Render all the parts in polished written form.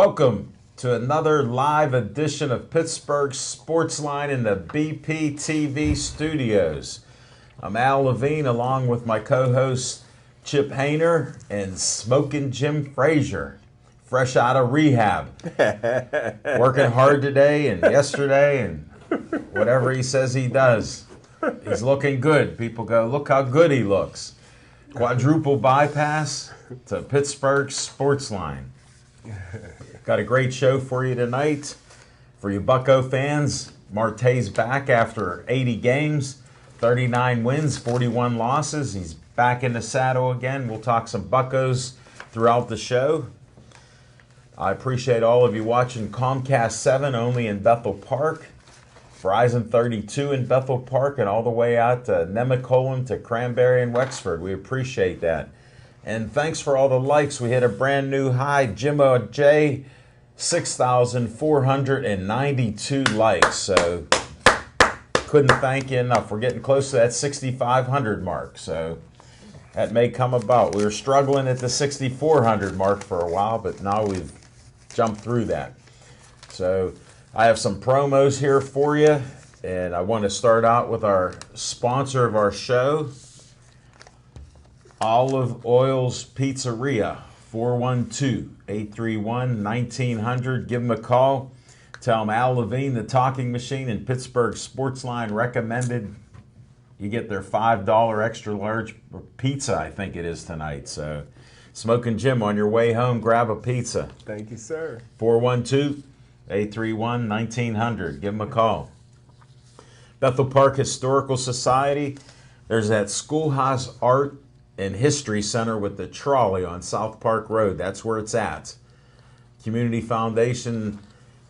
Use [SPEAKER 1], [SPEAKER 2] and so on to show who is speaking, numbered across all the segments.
[SPEAKER 1] Welcome to another live edition of Pittsburgh Sportsline in the BP TV studios. I'm Al Levine along with my co-host Chip Hayner and Smoking Jim Frazier, fresh out of rehab. Working hard today and yesterday and whatever he says he does. He's looking good. People go, look how good he looks. Quadruple bypass to Pittsburgh Sportsline. Got a great show for you tonight. For you Bucco fans, Marte's back after 80 games, 39 wins, 41 losses. He's back in the saddle again. We'll talk some Buccos throughout the show. I appreciate all of you watching Comcast 7 only in Bethel Park, Verizon 32 in Bethel Park, and all the way out to Nemacolin to Cranberry and Wexford. We appreciate that. And thanks for all the likes. We hit a brand new high. Jimmo J, 6,492 likes. So couldn't thank you enough. We're getting close to that 6,500 mark. So that may come about. We were struggling at the 6,400 mark for a while, but now we've jumped through that. So I have some promos here for you, and I want to start out with our sponsor of our show, Olive Oil's Pizzeria, 412-831-1900. Give them a call. Tell them Al Levine, the talking machine, and Pittsburgh Sportsline recommended you get their $5 extra large pizza, I think it is tonight. So, Smoking Jim, on your way home, grab a pizza.
[SPEAKER 2] Thank you, sir.
[SPEAKER 1] 412-831-1900. Give them a call. Bethel Park Historical Society. There's that Schoolhouse Art and History Center with the trolley on South Park Road. That's where it's at. Community Foundation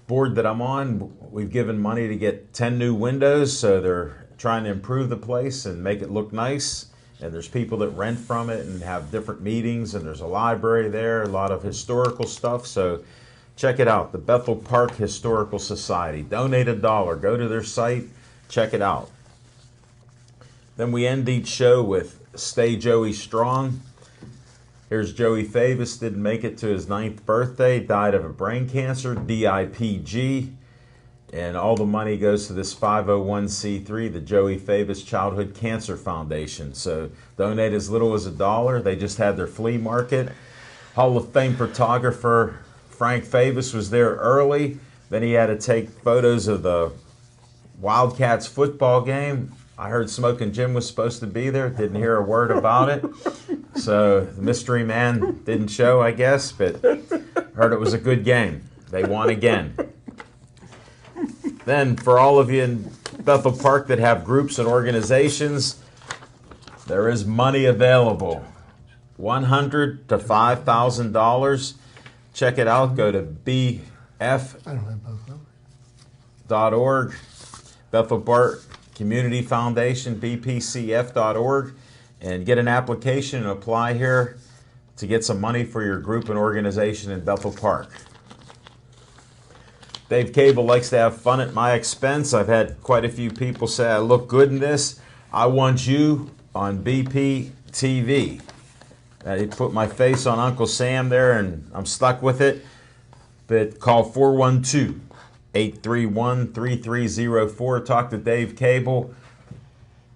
[SPEAKER 1] board that I'm on, we've given money to get 10 new windows, so they're trying to improve the place and make it look nice. And there's people that rent from it and have different meetings, and there's a library there, a lot of historical stuff. So check it out, the Bethel Park Historical Society. Donate $1. Go to their site, check it out. Then we end each show with Stay Joey Strong. Here's Joey Favis, didn't make it to his 9th birthday, died of a brain cancer, DIPG, and all the money goes to this 501c3, the Joey Favis Childhood Cancer Foundation. So donate as little as $1. They just had their flea market. Hall of Fame photographer Frank Favis was there early. Then he had to take photos of the Wildcats football game. I heard Smoking Jim was supposed to be there. Didn't hear a word about it. So the mystery man didn't show, I guess, but heard it was a good game. They won again. Then for all of you in Bethel Park that have groups and organizations, there is money available. $100 to $5,000. Check it out. Go to bf.org. Bethel Park Community Foundation, bpcf.org, and get an application and apply here to get some money for your group and organization in Bethel Park. Dave Cable likes to have fun at my expense. I've had quite a few people say I look good in this. I want you on BP TV. He put my face on Uncle Sam there, and I'm stuck with it. But call 412-831-3304. Talk to Dave Cable.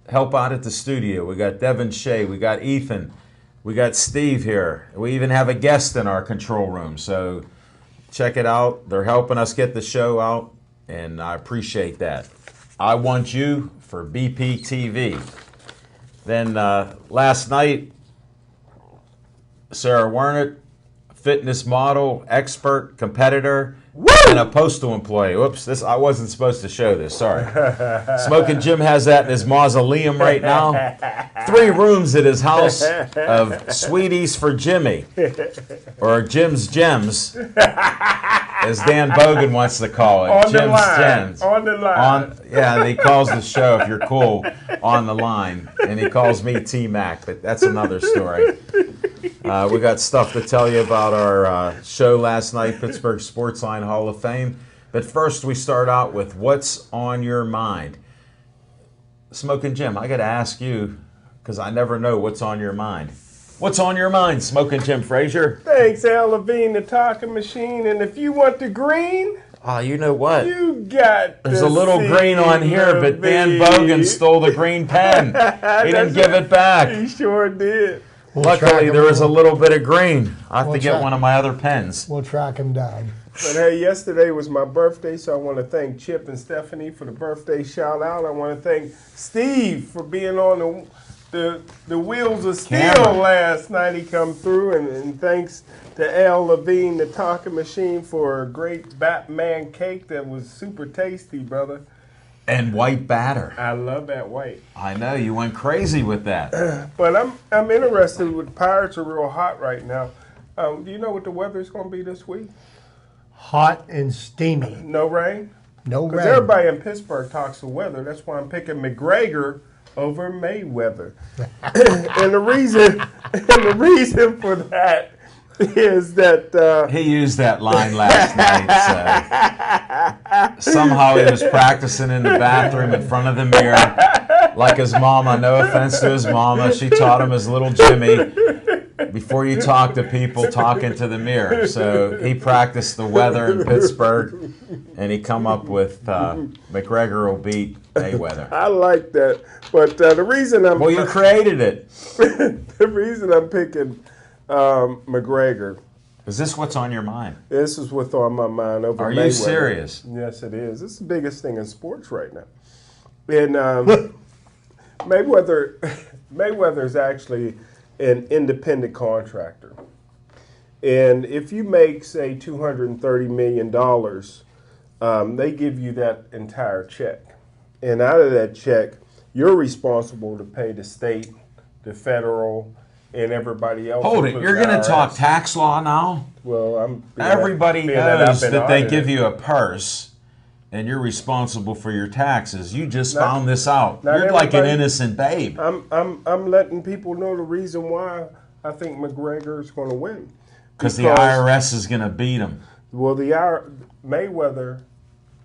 [SPEAKER 1] Help out at the studio. We got Devin Shea. We got Ethan. We got Steve here. We even have a guest in our control room. So check it out. They're helping us get the show out, and I appreciate that. I want you for BP TV. Then last night, Sarah Wernick, fitness model, expert, competitor, and a postal employee. Whoops, I wasn't supposed to show this, sorry. Smoking Jim has that in his mausoleum right now. 3 rooms at his house of Sweeties for Jimmy, or Jim's Gems, as Dan Bogan wants to call it.
[SPEAKER 2] On
[SPEAKER 1] Jim's
[SPEAKER 2] the line.
[SPEAKER 1] Gems.
[SPEAKER 2] On the line.
[SPEAKER 1] Yeah, he calls the show, if you're cool, On the Line. And he calls me T-Mac, but that's another story. We got stuff to tell you about our show last night, Pittsburgh Sportsline Hall of Fame. But first, we start out with what's on your mind. Smoking Jim, I got to ask you, because I never know what's on your mind. What's on your mind, Smoking Jim Frazier?
[SPEAKER 2] Thanks, Al Levine, the talking machine. And if you want the green,
[SPEAKER 1] Oh, you know what?
[SPEAKER 2] you got
[SPEAKER 1] There's a little green on here, but Dan Bogan stole the green pen. He didn't give it back.
[SPEAKER 2] He sure did.
[SPEAKER 1] Luckily, there was a little bit of green. I have to get one of my other pens.
[SPEAKER 3] We'll track him down.
[SPEAKER 2] But hey, yesterday was my birthday, so I want to thank Chip and Stephanie for the birthday shout out. I want to thank Steve for being on the Wheels of Steel
[SPEAKER 1] Camera.
[SPEAKER 2] last night. He come through, and thanks to Al Levine, the talking machine, for a great Batman cake that was super tasty, brother.
[SPEAKER 1] And white batter.
[SPEAKER 2] I love that white.
[SPEAKER 1] I know, you went crazy with that.
[SPEAKER 2] But I'm interested with Pirates are real hot right now. Do you know what the weather's going to be this week?
[SPEAKER 3] Hot and steamy.
[SPEAKER 2] No rain?
[SPEAKER 3] No
[SPEAKER 2] Because
[SPEAKER 3] rain.
[SPEAKER 2] everybody in Pittsburgh talks the weather. That's why I'm picking McGregor over Mayweather. and the reason for that is that
[SPEAKER 1] He used that line last night, so somehow he was practicing in the bathroom in front of the mirror, like his mama. No offense to his mama, she taught him as little Jimmy. Before you talk to people, talk into the mirror. So he practiced the weather in Pittsburgh, and he come up with McGregor will beat Mayweather.
[SPEAKER 2] I like that. But the reason I'm
[SPEAKER 1] Well, you created it.
[SPEAKER 2] the reason I'm picking McGregor.
[SPEAKER 1] Is this what's on your mind?
[SPEAKER 2] This is what's on my mind over
[SPEAKER 1] Are
[SPEAKER 2] Mayweather.
[SPEAKER 1] you serious?
[SPEAKER 2] Yes, it is. It's the biggest thing in sports right now. And Mayweather is actually an independent contractor. And if you make, say, $230 million, they give you that entire check. And out of that check, you're responsible to pay the state, the federal, and everybody else.
[SPEAKER 1] Hold it.
[SPEAKER 2] including
[SPEAKER 1] You're going
[SPEAKER 2] the
[SPEAKER 1] to talk
[SPEAKER 2] IRS.
[SPEAKER 1] tax law now?
[SPEAKER 2] Well,
[SPEAKER 1] Everybody
[SPEAKER 2] being
[SPEAKER 1] knows
[SPEAKER 2] I've been
[SPEAKER 1] that they
[SPEAKER 2] audited.
[SPEAKER 1] give you a purse and you're responsible for your taxes. You just found this out.
[SPEAKER 2] not
[SPEAKER 1] You're like an
[SPEAKER 2] everybody-
[SPEAKER 1] innocent babe.
[SPEAKER 2] I'm letting people know the reason why I think McGregor is going to win.
[SPEAKER 1] Because the IRS is going to beat him.
[SPEAKER 2] Well, Mayweather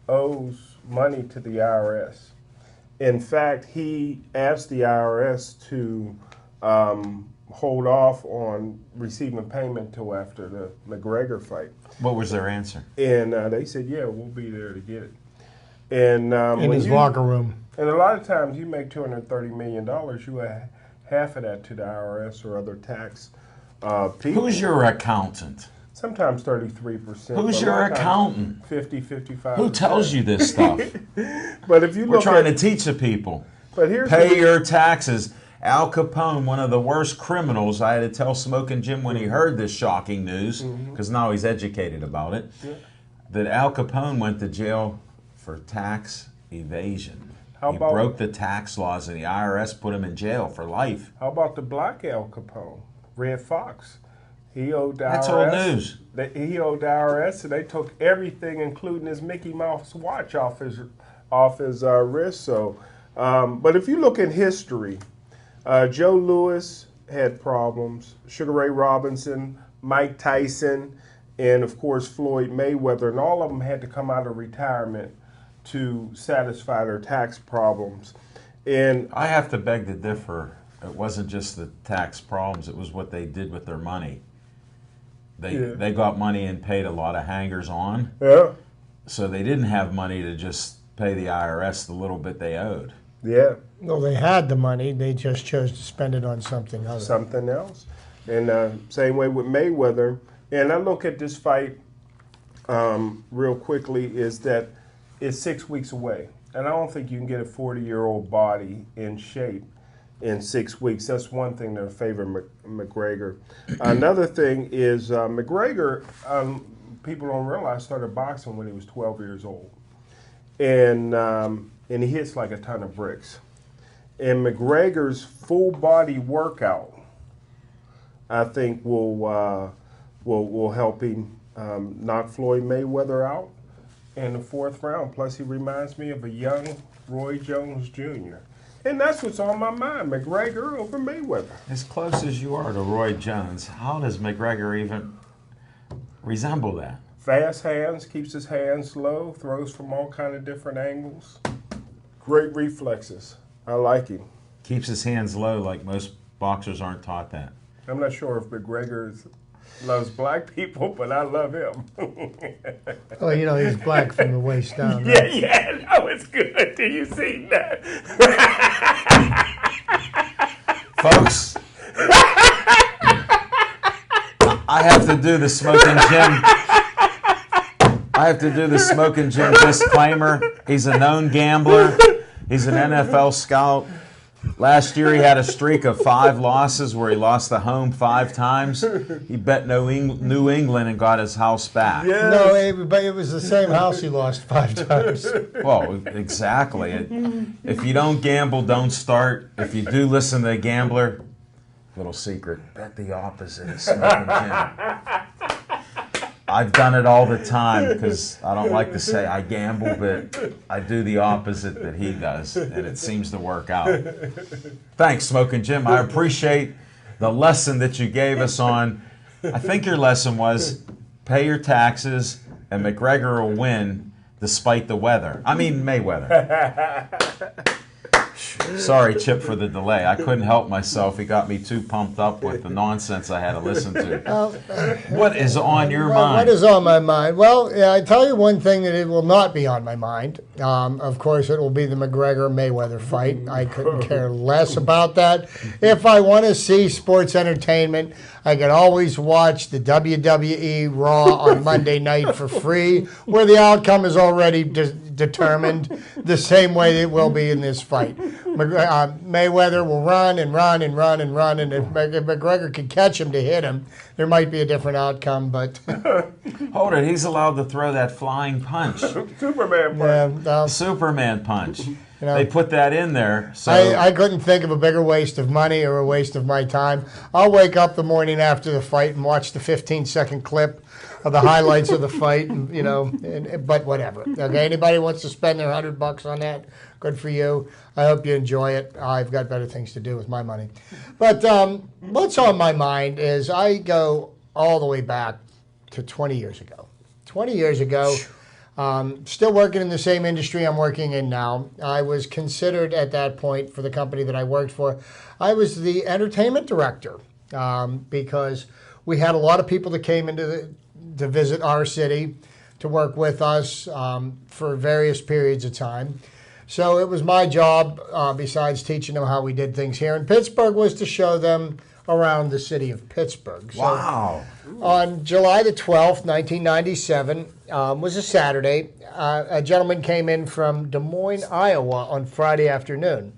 [SPEAKER 2] owes money to the IRS. In fact, he asked the IRS to hold off on receiving payment till after the McGregor fight.
[SPEAKER 1] What was their answer?
[SPEAKER 2] And they said, yeah, we'll be there to get it. And
[SPEAKER 3] in his locker room.
[SPEAKER 2] And a lot of times you make $230 million, you add half of that to the IRS or other tax people.
[SPEAKER 1] Who's your accountant?
[SPEAKER 2] Sometimes 33%.
[SPEAKER 1] Who's
[SPEAKER 2] but a
[SPEAKER 1] your
[SPEAKER 2] lot of times
[SPEAKER 1] accountant?
[SPEAKER 2] 50, 55.
[SPEAKER 1] Who tells you this stuff?
[SPEAKER 2] But if you
[SPEAKER 1] We're
[SPEAKER 2] look
[SPEAKER 1] trying
[SPEAKER 2] at,
[SPEAKER 1] to teach the people.
[SPEAKER 2] but here's
[SPEAKER 1] Pay your taxes. Al Capone, one of the worst criminals, I had to tell Smoking Jim when he heard this shocking news, because now he's educated about it, that Al Capone went to jail for tax evasion.
[SPEAKER 2] How
[SPEAKER 1] He
[SPEAKER 2] about-
[SPEAKER 1] broke the tax laws, and the IRS put him in jail for life.
[SPEAKER 2] How about the black Al Capone, Red Fox? He owed the
[SPEAKER 1] That's
[SPEAKER 2] IRS.
[SPEAKER 1] old news.
[SPEAKER 2] He owed the IRS, and they took everything, including his Mickey Mouse watch, off his wrist. So, but if you look in history, Joe Louis had problems. Sugar Ray Robinson, Mike Tyson, and of course Floyd Mayweather, and all of them had to come out of retirement to satisfy their tax problems. And
[SPEAKER 1] I have to beg to differ. It wasn't just the tax problems, it was what they did with their money. They got money and paid a lot of hangers on,
[SPEAKER 2] yeah,
[SPEAKER 1] so they didn't have money to just pay the IRS the little bit they owed.
[SPEAKER 2] yeah.
[SPEAKER 3] No, they had the money. They just chose to spend it on something other.
[SPEAKER 2] Something else. And same way with Mayweather. And I look at this fight real quickly is that it's 6 weeks away. And I don't think you can get a 40-year-old body in shape in 6 weeks. That's one thing that favor McGregor. Another thing is McGregor, people don't realize, started boxing when he was 12 years old. And he hits like a ton of bricks. And McGregor's full body workout, I think, will help him knock Floyd Mayweather out in the fourth round. Plus, he reminds me of a young Roy Jones Jr. And that's what's on my mind: McGregor over Mayweather.
[SPEAKER 1] As close as you are to Roy Jones, how does McGregor even resemble that?
[SPEAKER 2] Fast hands, keeps his hands low, throws from all kind of different angles. Great reflexes. I like him.
[SPEAKER 1] Keeps his hands low like most boxers aren't taught that.
[SPEAKER 2] I'm not sure if McGregor loves black people, but I love him.
[SPEAKER 3] Well, you know, he's black from the waist down.
[SPEAKER 2] Yeah,
[SPEAKER 3] Right?
[SPEAKER 2] yeah, that was good. Did you see that?
[SPEAKER 1] Folks, I have to do the Smoking Jim. I have to do the Smoking Jim disclaimer. He's a known gambler. He's an NFL scout. Last year he had a streak of 5 losses where he lost the home 5 times. He bet New England and got his house back.
[SPEAKER 2] Yes.
[SPEAKER 3] No, but it was the same house he lost 5 times.
[SPEAKER 1] Well, exactly. If you don't gamble, don't start. If you do listen to a gambler, little secret, bet the opposite of Smoking Jim. I've done it all the time because I don't like to say I gamble, but I do the opposite that he does, and it seems to work out. Thanks, Smoking Jim. I appreciate the lesson that you gave us on, I think your lesson was pay your taxes and McGregor will win despite the weather. I mean Mayweather. Sorry, Chip, for the delay. I couldn't help myself. He got me too pumped up with the nonsense I had to listen to. What is on your mind?
[SPEAKER 3] What is on my mind? Well, yeah, I tell you one thing that it will not be on my mind. Of course, it will be the McGregor-Mayweather fight. I couldn't care less about that. If I want to see sports entertainment, I can always watch the WWE Raw on Monday night for free, where the outcome is already determined the same way it will be in this fight. Mayweather will run and run and run and run, and if McGregor can catch him to hit him, there might be a different outcome, but...
[SPEAKER 1] Hold it, he's allowed to throw that flying punch.
[SPEAKER 2] Superman punch.
[SPEAKER 3] Yeah,
[SPEAKER 1] Superman punch.
[SPEAKER 3] You know,
[SPEAKER 1] They put that in there. So
[SPEAKER 3] I couldn't think of a bigger waste of money or a waste of my time. I'll wake up the morning after the fight and watch the 15-second clip of the highlights of the fight, and, but whatever. Okay, anybody wants to spend their $100 on that, good for you. I hope you enjoy it. I've got better things to do with my money. But what's on my mind is I go all the way back to 20 years ago. 20 years ago, still working in the same industry I'm working in now. I was considered at that point for the company that I worked for. I was the entertainment director because we had a lot of people that came to visit our city to work with us for various periods of time. So it was my job, besides teaching them how we did things here in Pittsburgh, was to show them around the city of Pittsburgh. So
[SPEAKER 1] wow.
[SPEAKER 3] on July the 12th, 1997, was a Saturday. A gentleman came in from Des Moines, Iowa on Friday afternoon.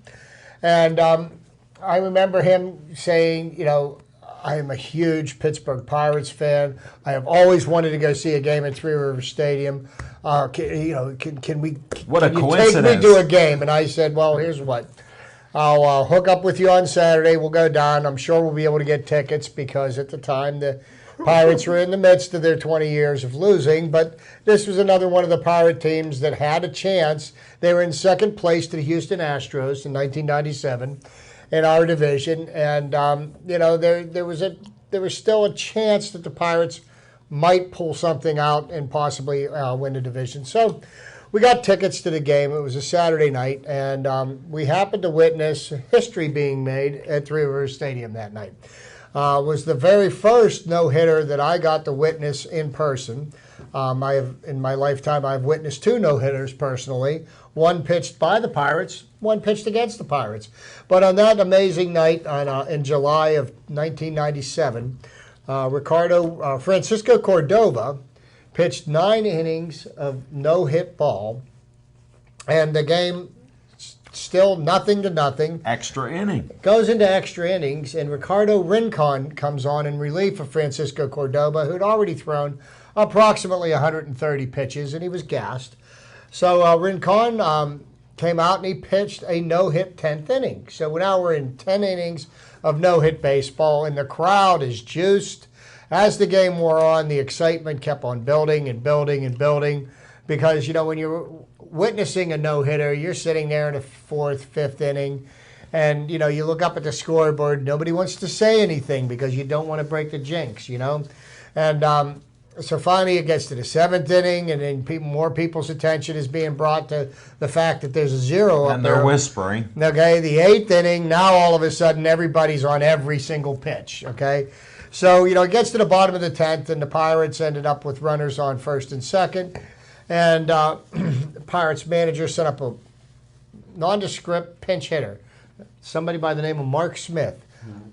[SPEAKER 3] And I remember him saying, I am a huge Pittsburgh Pirates fan. I have always wanted to go see a game at Three Rivers Stadium. Can we?
[SPEAKER 1] What a
[SPEAKER 3] can you
[SPEAKER 1] coincidence.
[SPEAKER 3] take me to a game? And I said, well, here's what. I'll hook up with you on Saturday. We'll go down. I'm sure we'll be able to get tickets because at the time the Pirates were in the midst of their 20 years of losing. But this was another one of the Pirate teams that had a chance. They were in second place to the Houston Astros in 1997 in our division, and there was still a chance that the Pirates might pull something out and possibly win the division. So we got tickets to the game. It was a Saturday night, and we happened to witness history being made at Three Rivers Stadium that night. Was the very first no-hitter that I got to witness in person. In my lifetime, I've witnessed 2 no-hitters personally. One pitched by the Pirates, one pitched against the Pirates. But on that amazing night in July of 1997, Francisco Cordova pitched 9 innings of no-hit ball, and the game still 0-0.
[SPEAKER 1] Extra inning.
[SPEAKER 3] Goes into extra innings, and Ricardo Rincon comes on in relief of Francisco Cordova, who'd already thrown approximately 130 pitches, and he was gassed. So Rincon came out and he pitched a no-hit 10th inning. So now we're in 10 innings of no-hit baseball, and the crowd is juiced. As the game wore on, the excitement kept on building and building and building because, when you're witnessing a no-hitter, you're sitting there in the 4th, 5th inning, and, you look up at the scoreboard. Nobody wants to say anything because you don't want to break the jinx, And So finally, it gets to the 7th inning, and then more people's attention is being brought to the fact that there's a 0 up
[SPEAKER 1] And
[SPEAKER 3] there.
[SPEAKER 1] they're whispering.
[SPEAKER 3] Okay, the 8th inning, now all of a sudden everybody's on every single pitch. Okay, so it gets to the bottom of the 10th, and the Pirates ended up with runners on first and second, and the Pirates manager set up a nondescript pinch hitter, somebody by the name of Mark Smith.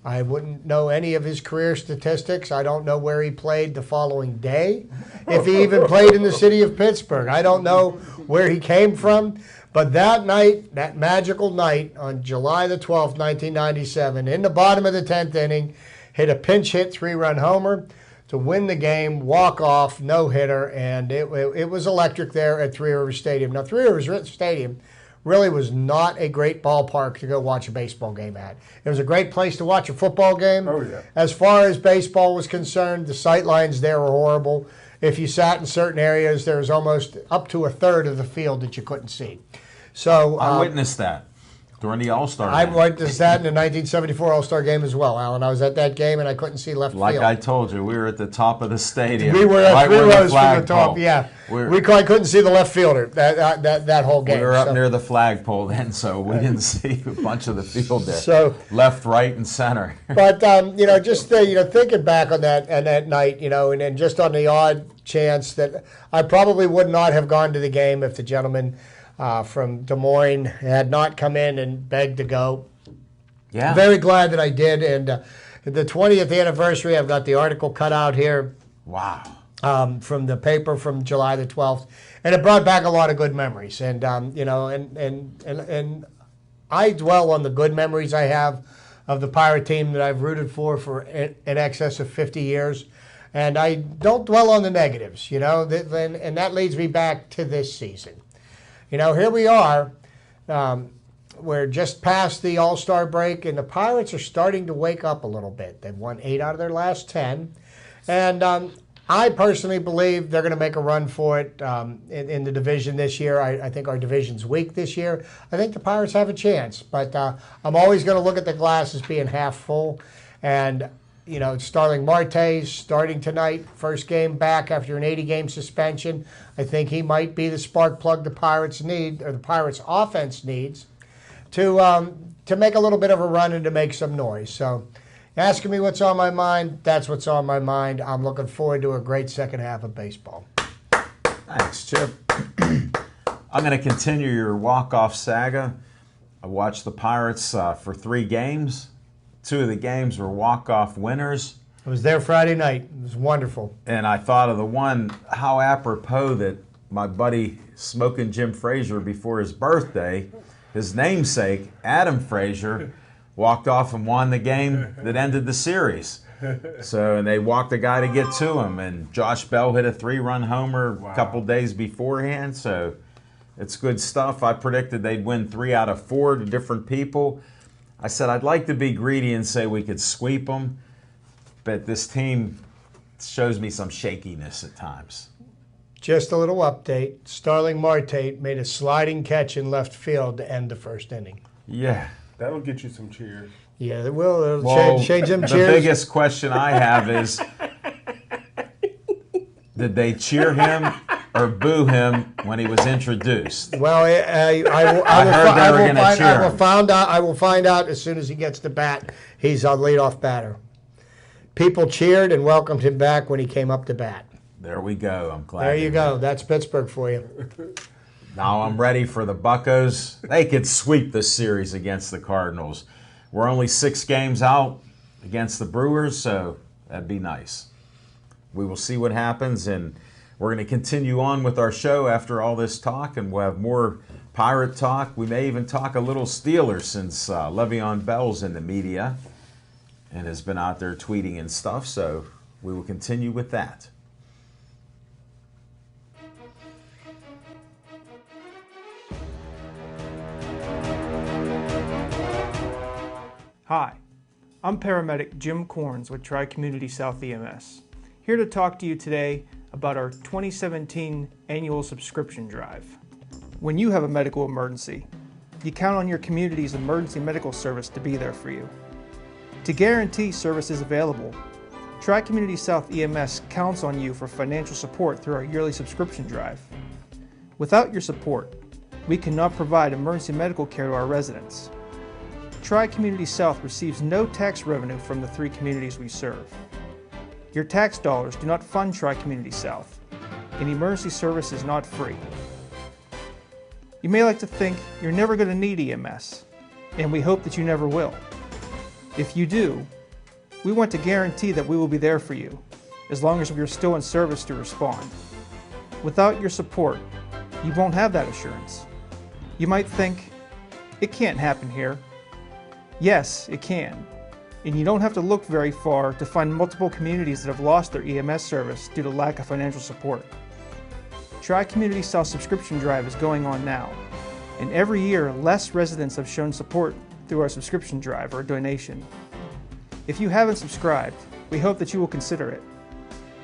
[SPEAKER 3] I wouldn't know any of his career statistics. I don't know where he played the following day, if he even played in the city of Pittsburgh. I don't know where he came from. But that night, that magical night on July the 12th, 1997, in the bottom of the 10th inning, hit a pinch hit 3-run homer to win the game, walk off, no hitter, and it was electric there at Three Rivers Stadium. Now, Three Rivers Stadium really was not a great ballpark to go watch a baseball game at. It was a great place to watch a football game.
[SPEAKER 2] Oh, yeah.
[SPEAKER 3] As far as baseball was concerned, the sight lines there were horrible. If you sat in certain areas, there was almost up to a third of the field that you couldn't see. So
[SPEAKER 1] I witnessed that during the All-Star
[SPEAKER 3] I
[SPEAKER 1] game.
[SPEAKER 3] witnessed that in the 1974 All-Star game as well, Alan. I was at that game, and I couldn't see left
[SPEAKER 1] Like
[SPEAKER 3] field.
[SPEAKER 1] I told you, we were at the top of the stadium.
[SPEAKER 3] We were at
[SPEAKER 1] right
[SPEAKER 3] 3
[SPEAKER 1] where
[SPEAKER 3] rows from the
[SPEAKER 1] flagpole.
[SPEAKER 3] top. Yeah,
[SPEAKER 1] We
[SPEAKER 3] couldn't see the left fielder that whole game.
[SPEAKER 1] We were up
[SPEAKER 3] So-
[SPEAKER 1] near the flagpole then, so we didn't see a bunch of the field there.
[SPEAKER 3] So-
[SPEAKER 1] left, right, and center.
[SPEAKER 3] But just thinking back on that night, and then just on the odd chance that I probably would not have gone to the game if the gentleman from Des Moines had not come in and begged to go.
[SPEAKER 1] Yeah.
[SPEAKER 3] Very glad that I did, and the 20th anniversary, I've got the article cut out here
[SPEAKER 1] Wow.
[SPEAKER 3] from the paper from July the 12th, and it brought back a lot of good memories. And and I dwell on the good memories I have of the Pirate team that I've rooted for in excess of 50 years, and I don't dwell on the negatives. And that leads me back to this season. Here we are. We're just past the All-Star break, and the Pirates are starting to wake up a little bit. They've won 8 out of their last 10. And I personally believe they're going to make a run for it in the division this year. I think our division's weak this year. I think the Pirates have a chance. But I'm always going to look at the glass as being half full. And, Starling Marte starting tonight, first game back after an 80-game suspension. I think he might be the spark plug the Pirates need, or the Pirates offense needs, to make a little bit of a run and to make some noise. So asking me what's on my mind, that's what's on my mind. I'm looking forward to a great second half of baseball.
[SPEAKER 1] Thanks, Chip. I'm going to continue your walk-off saga. I watched the Pirates for 3 games. 2 of the games were walk-off winners.
[SPEAKER 3] I was there Friday night. It was wonderful.
[SPEAKER 1] And I thought of the one, how apropos that my buddy Smoking Jim Frazier, before his birthday, his namesake, Adam Frazier, walked off and won the game that ended the series. So, and they walked a guy to get to him, and Josh Bell hit a 3-run homer a couple days beforehand. So, it's good stuff. I predicted they'd win 3 out of 4 to different people. I said I'd like to be greedy and say we could sweep them, but this team shows me some shakiness at times.
[SPEAKER 3] Just a little update. Starling Marte made a sliding catch in left field to end the first inning.
[SPEAKER 1] Yeah.
[SPEAKER 2] That'll get you some cheers.
[SPEAKER 3] Yeah, it will. It'll
[SPEAKER 1] Well,
[SPEAKER 3] change them
[SPEAKER 1] the
[SPEAKER 3] cheers.
[SPEAKER 1] biggest question I have is, did they cheer him or boo him when he was introduced?
[SPEAKER 3] Well, I will find out as soon as he gets to bat. He's our leadoff batter. People cheered and welcomed him back when he came up to bat.
[SPEAKER 1] There we go. I'm glad.
[SPEAKER 3] There you go. That's Pittsburgh for you.
[SPEAKER 1] Now I'm ready for the Buccos. They could sweep this series against the Cardinals. We're only 6 games out against the Brewers, so that'd be nice. We will see what happens, and we're going to continue on with our show after all this talk, and we'll have more Pirate talk. We may even talk a little Steelers since Le'Veon Bell's in the media and has been out there tweeting and stuff, so we will continue with that.
[SPEAKER 4] Hi, I'm paramedic Jim Corns with Tri-Community South EMS, here to talk to you today about our 2017 annual subscription drive. When you have a medical emergency, you count on your community's emergency medical service to be there for you. To guarantee service is available, Tri-Community South EMS counts on you for financial support through our yearly subscription drive. Without your support, we cannot provide emergency medical care to our residents. Tri-Community South receives no tax revenue from the 3 communities we serve. Your tax dollars do not fund Tri-Community South, and emergency service is not free. You may like to think you're never going to need EMS, and we hope that you never will. If you do, we want to guarantee that we will be there for you, as long as we are still in service to respond. Without your support, you won't have that assurance. You might think, it can't happen here. Yes, it can. And you don't have to look very far to find multiple communities that have lost their EMS service due to lack of financial support. Tri-Community South subscription drive is going on now, and every year less residents have shown support through our subscription drive or donation. If you haven't subscribed, we hope that you will consider it.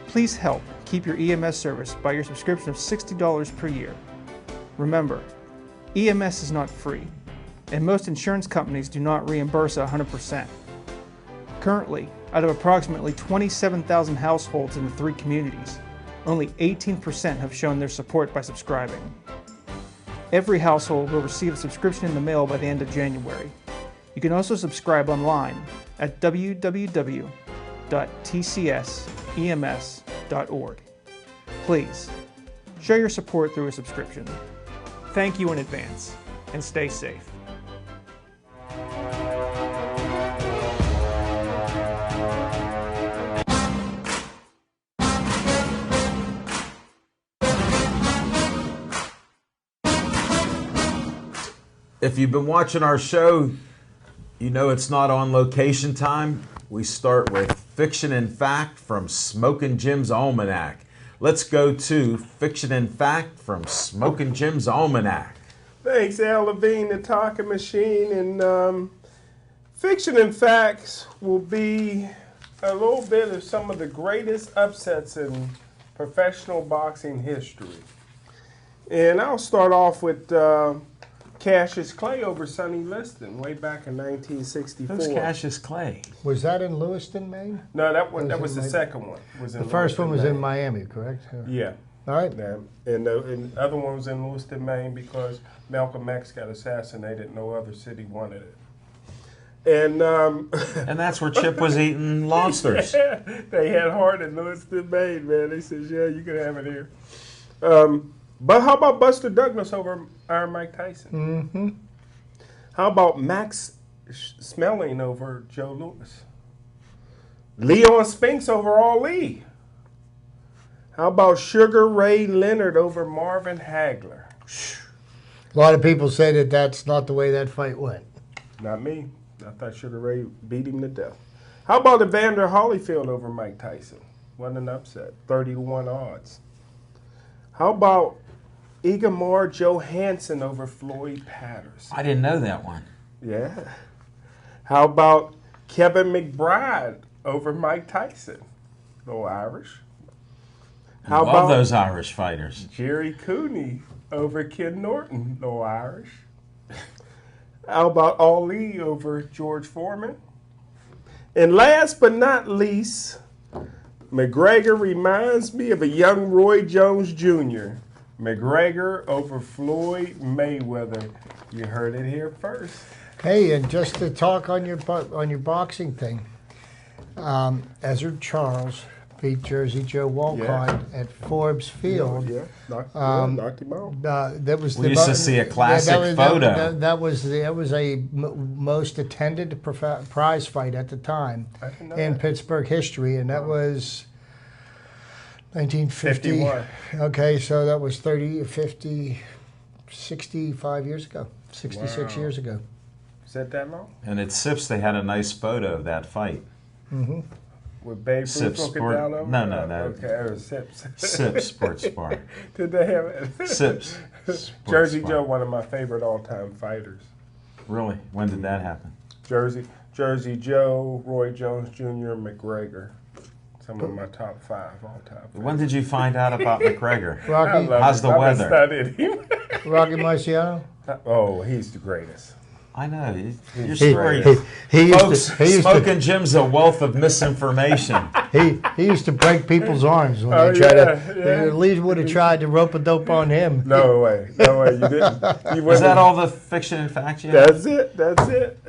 [SPEAKER 4] Please help keep your EMS service by your subscription of $60 per year. Remember, EMS is not free, and most insurance companies do not reimburse 100%. Currently, out of approximately 27,000 households in the 3 communities, only 18% have shown their support by subscribing. Every household will receive a subscription in the mail by the end of January. You can also subscribe online at www.tcsems.org. Please, show your support through a subscription. Thank you in advance, and stay safe.
[SPEAKER 1] If you've been watching our show, you know it's not on location time. We start with Fiction and Fact from Smokin' Jim's Almanac. Let's go to Fiction and Fact from Smokin' Jim's Almanac.
[SPEAKER 2] Thanks, Al Levine, the talking machine. And Fiction and Facts will be a little bit of some of the greatest upsets in professional boxing history. And I'll start off with Cassius Clay over Sonny Liston way back in 1964.
[SPEAKER 1] Who's Cassius Clay?
[SPEAKER 3] Was that in Lewiston, Maine?
[SPEAKER 2] No, that was
[SPEAKER 3] in
[SPEAKER 2] the
[SPEAKER 3] Maine?
[SPEAKER 2] second one. Was in
[SPEAKER 3] The first one was
[SPEAKER 2] Lewiston,
[SPEAKER 3] in
[SPEAKER 2] Maine.
[SPEAKER 3] Miami, correct?
[SPEAKER 2] Yeah.
[SPEAKER 3] All right.
[SPEAKER 2] Yeah. And the other one was in Lewiston, Maine because Malcolm X got assassinated. No other city wanted it. And
[SPEAKER 1] And that's where Chip was eating lobsters.
[SPEAKER 2] they had heart in Lewiston, Maine, man. They said, yeah, you can have it here. But how about Buster Douglas over Iron Mike Tyson?
[SPEAKER 3] Mm-hmm.
[SPEAKER 2] How about Max Smelling over Joe Louis? Leon Spinks over Ali? How about Sugar Ray Leonard over Marvin Hagler?
[SPEAKER 3] A lot of people say that that's not the way that fight went.
[SPEAKER 2] Not me. I thought Sugar Ray beat him to death. How about Evander Holyfield over Mike Tyson? Wasn't an upset. 30-1 odds. How about Igamar Johansson over Floyd Patterson?
[SPEAKER 1] I didn't know that one.
[SPEAKER 2] Yeah. How about Kevin McBride over Mike Tyson? No Irish. How
[SPEAKER 1] Love
[SPEAKER 2] about
[SPEAKER 1] those Irish fighters.
[SPEAKER 2] Jerry Cooney over Ken Norton? No Irish. How about Ali over George Foreman? And last but not least, McGregor reminds me of a young Roy Jones Jr. McGregor over Floyd Mayweather. You heard it here first.
[SPEAKER 3] Hey, and just to talk on your boxing thing, Ezra Charles beat Jersey Joe Walcott at Forbes Field.
[SPEAKER 2] Yeah, knocked him out.
[SPEAKER 3] That was
[SPEAKER 1] We used to see a classic photo.
[SPEAKER 3] That was a most attended prize fight at the time
[SPEAKER 2] I didn't know
[SPEAKER 3] in
[SPEAKER 2] that.
[SPEAKER 3] Pittsburgh history, and that was 1950.
[SPEAKER 2] 51.
[SPEAKER 3] Okay, so that was 65 years ago, 66
[SPEAKER 2] Wow.
[SPEAKER 3] years ago.
[SPEAKER 2] Is that long?
[SPEAKER 1] And at Sips, they had a nice photo of that fight.
[SPEAKER 3] Mm-hmm.
[SPEAKER 2] With Babe Ruth
[SPEAKER 1] Sips
[SPEAKER 2] looking
[SPEAKER 1] Sport-
[SPEAKER 2] down over?
[SPEAKER 1] no, no,
[SPEAKER 2] Oh,
[SPEAKER 1] no.
[SPEAKER 2] Okay, it was Sips.
[SPEAKER 1] Sips Sports Bar.
[SPEAKER 2] Did they have it?
[SPEAKER 1] Sips. Sports
[SPEAKER 2] Jersey
[SPEAKER 1] Bar.
[SPEAKER 2] Joe, one of my favorite all-time fighters.
[SPEAKER 1] Really? When did that happen?
[SPEAKER 2] Jersey Joe, Roy Jones Jr., McGregor. Some of my top 5 all-time.
[SPEAKER 1] When did you find out about McGregor?
[SPEAKER 2] I
[SPEAKER 3] Rocky,
[SPEAKER 2] love
[SPEAKER 1] How's
[SPEAKER 2] him.
[SPEAKER 1] the
[SPEAKER 2] I've
[SPEAKER 1] weather?
[SPEAKER 2] been studying him.
[SPEAKER 3] Rocky Marciano.
[SPEAKER 2] Oh, he's the greatest.
[SPEAKER 1] I know. Your
[SPEAKER 2] He-
[SPEAKER 1] story.
[SPEAKER 3] he used
[SPEAKER 1] Folks,
[SPEAKER 3] to, he used to,
[SPEAKER 1] Smoking Jim's a wealth of misinformation.
[SPEAKER 3] He used to break people's arms when
[SPEAKER 2] Oh,
[SPEAKER 3] they tried
[SPEAKER 2] yeah,
[SPEAKER 3] to.
[SPEAKER 2] yeah.
[SPEAKER 3] They at least would have tried to rope a dope on him.
[SPEAKER 2] No way. No way. You didn't. You
[SPEAKER 1] Is
[SPEAKER 2] wouldn't.
[SPEAKER 1] that all the fiction and fact you have?
[SPEAKER 2] That's it. That's it.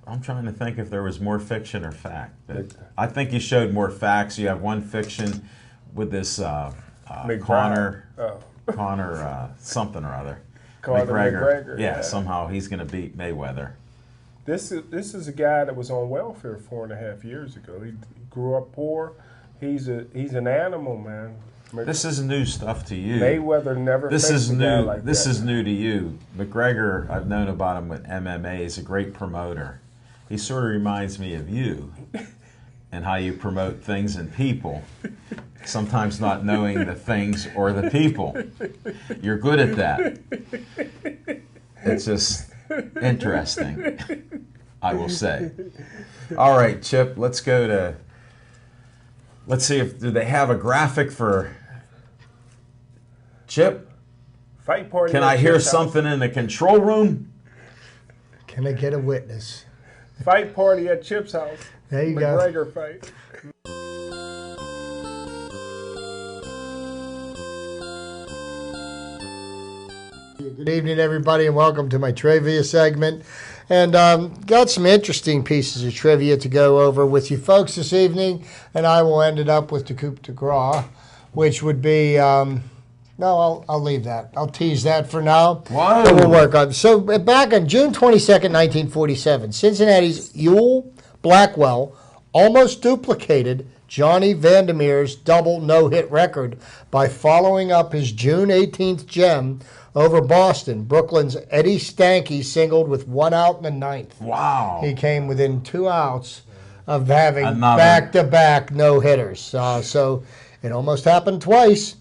[SPEAKER 1] I'm trying to think if there was more fiction or fact. But I think you showed more facts. You have one fiction with this Connor, something or other.
[SPEAKER 2] Conor McGregor,
[SPEAKER 1] Yeah,
[SPEAKER 2] yeah.
[SPEAKER 1] somehow he's going to beat Mayweather.
[SPEAKER 2] This is a guy that was on welfare 4.5 years ago. He grew up poor. He's an animal, man.
[SPEAKER 1] This is new stuff to you.
[SPEAKER 2] Mayweather never.
[SPEAKER 1] This
[SPEAKER 2] faced
[SPEAKER 1] is
[SPEAKER 2] a guy
[SPEAKER 1] new.
[SPEAKER 2] like
[SPEAKER 1] This
[SPEAKER 2] that.
[SPEAKER 1] is new to you. McGregor, I've known about him with MMA. He's a great promoter. He sort of reminds me of you and how you promote things and people. Sometimes not knowing the things or the people. You're good at that. It's just interesting, I will say. All right, Chip, let's see if do they have a graphic for Chip?
[SPEAKER 2] Fight party.
[SPEAKER 1] Can
[SPEAKER 2] at
[SPEAKER 1] I hear
[SPEAKER 2] Chip's house.
[SPEAKER 1] something in the control room?
[SPEAKER 3] Can I get a witness?
[SPEAKER 2] Fight party at Chip's house.
[SPEAKER 3] There you go.
[SPEAKER 2] McGregor fight.
[SPEAKER 3] Good evening, everybody, and welcome to my trivia segment. And got some interesting pieces of trivia to go over with you folks this evening. And I will end it up with the coup de grace, which would be no, I'll leave that. I'll tease that for now.
[SPEAKER 1] Whoa.
[SPEAKER 3] And we'll work on. So back on June 22nd, 1947, Cincinnati's Ewell Blackwell almost duplicated Johnny Vandermeer's double no-hit record by following up his June 18th gem over Boston. Brooklyn's Eddie Stanky singled with 1 out in the ninth.
[SPEAKER 1] Wow.
[SPEAKER 3] He came within 2 outs of having
[SPEAKER 1] Another.
[SPEAKER 3] back-to-back no-hitters. So it almost happened twice.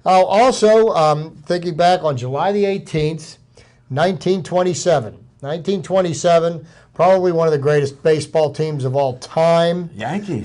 [SPEAKER 3] Also, thinking back on July the 18th, 1927. 1927, probably one of the greatest baseball teams of all time.
[SPEAKER 1] Yankees.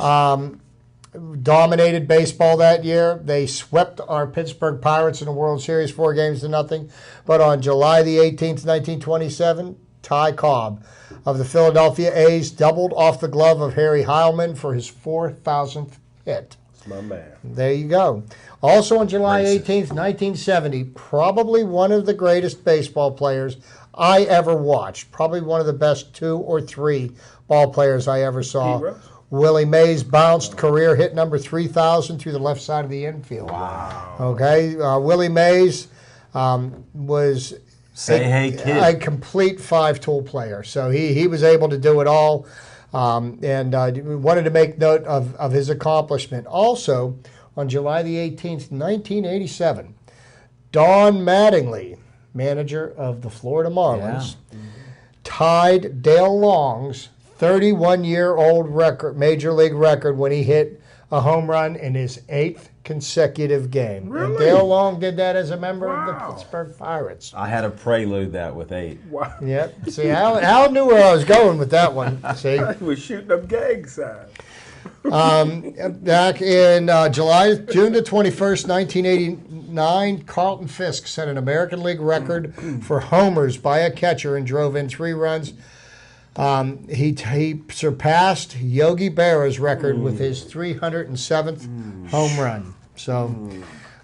[SPEAKER 3] Dominated baseball that year. They swept our Pittsburgh Pirates in the World Series 4-0. But on July the 18th, 1927, Ty Cobb of the Philadelphia A's doubled off the glove of Harry Heilman for his 4,000th hit.
[SPEAKER 2] That's my man.
[SPEAKER 3] There you go. Also on July
[SPEAKER 1] Racist.
[SPEAKER 3] 18th, 1970, probably one of the greatest baseball players I ever watched. Probably one of the best 2 or 3 ball players I ever saw.
[SPEAKER 2] Pete Rose?
[SPEAKER 3] Willie Mays bounced career hit number 3,000 through the left side of the infield.
[SPEAKER 1] Wow.
[SPEAKER 3] Okay, Willie Mays was
[SPEAKER 1] Say hey, kid.
[SPEAKER 3] a complete 5-tool player. So he was able to do it all, and wanted to make note of his accomplishment. Also, on July the 18th, 1987, Don Mattingly, manager of the Florida Marlins, tied Dale Long's 31-year-old record, major league record, when he hit a home run in his 8th consecutive game. And
[SPEAKER 2] Really?
[SPEAKER 3] Dale Long did that as a member of
[SPEAKER 2] Wow.
[SPEAKER 3] the Pittsburgh Pirates.
[SPEAKER 1] I had to prelude that with 8.
[SPEAKER 2] Wow.
[SPEAKER 3] Yep. See, Al knew where I was going with that one. See,
[SPEAKER 2] He was shooting up gang signs.
[SPEAKER 3] back in June the 21st, 1989, Carlton Fisk set an American League record for homers by a catcher and drove in 3 runs. He surpassed Yogi Berra's record with his 307th home run. So,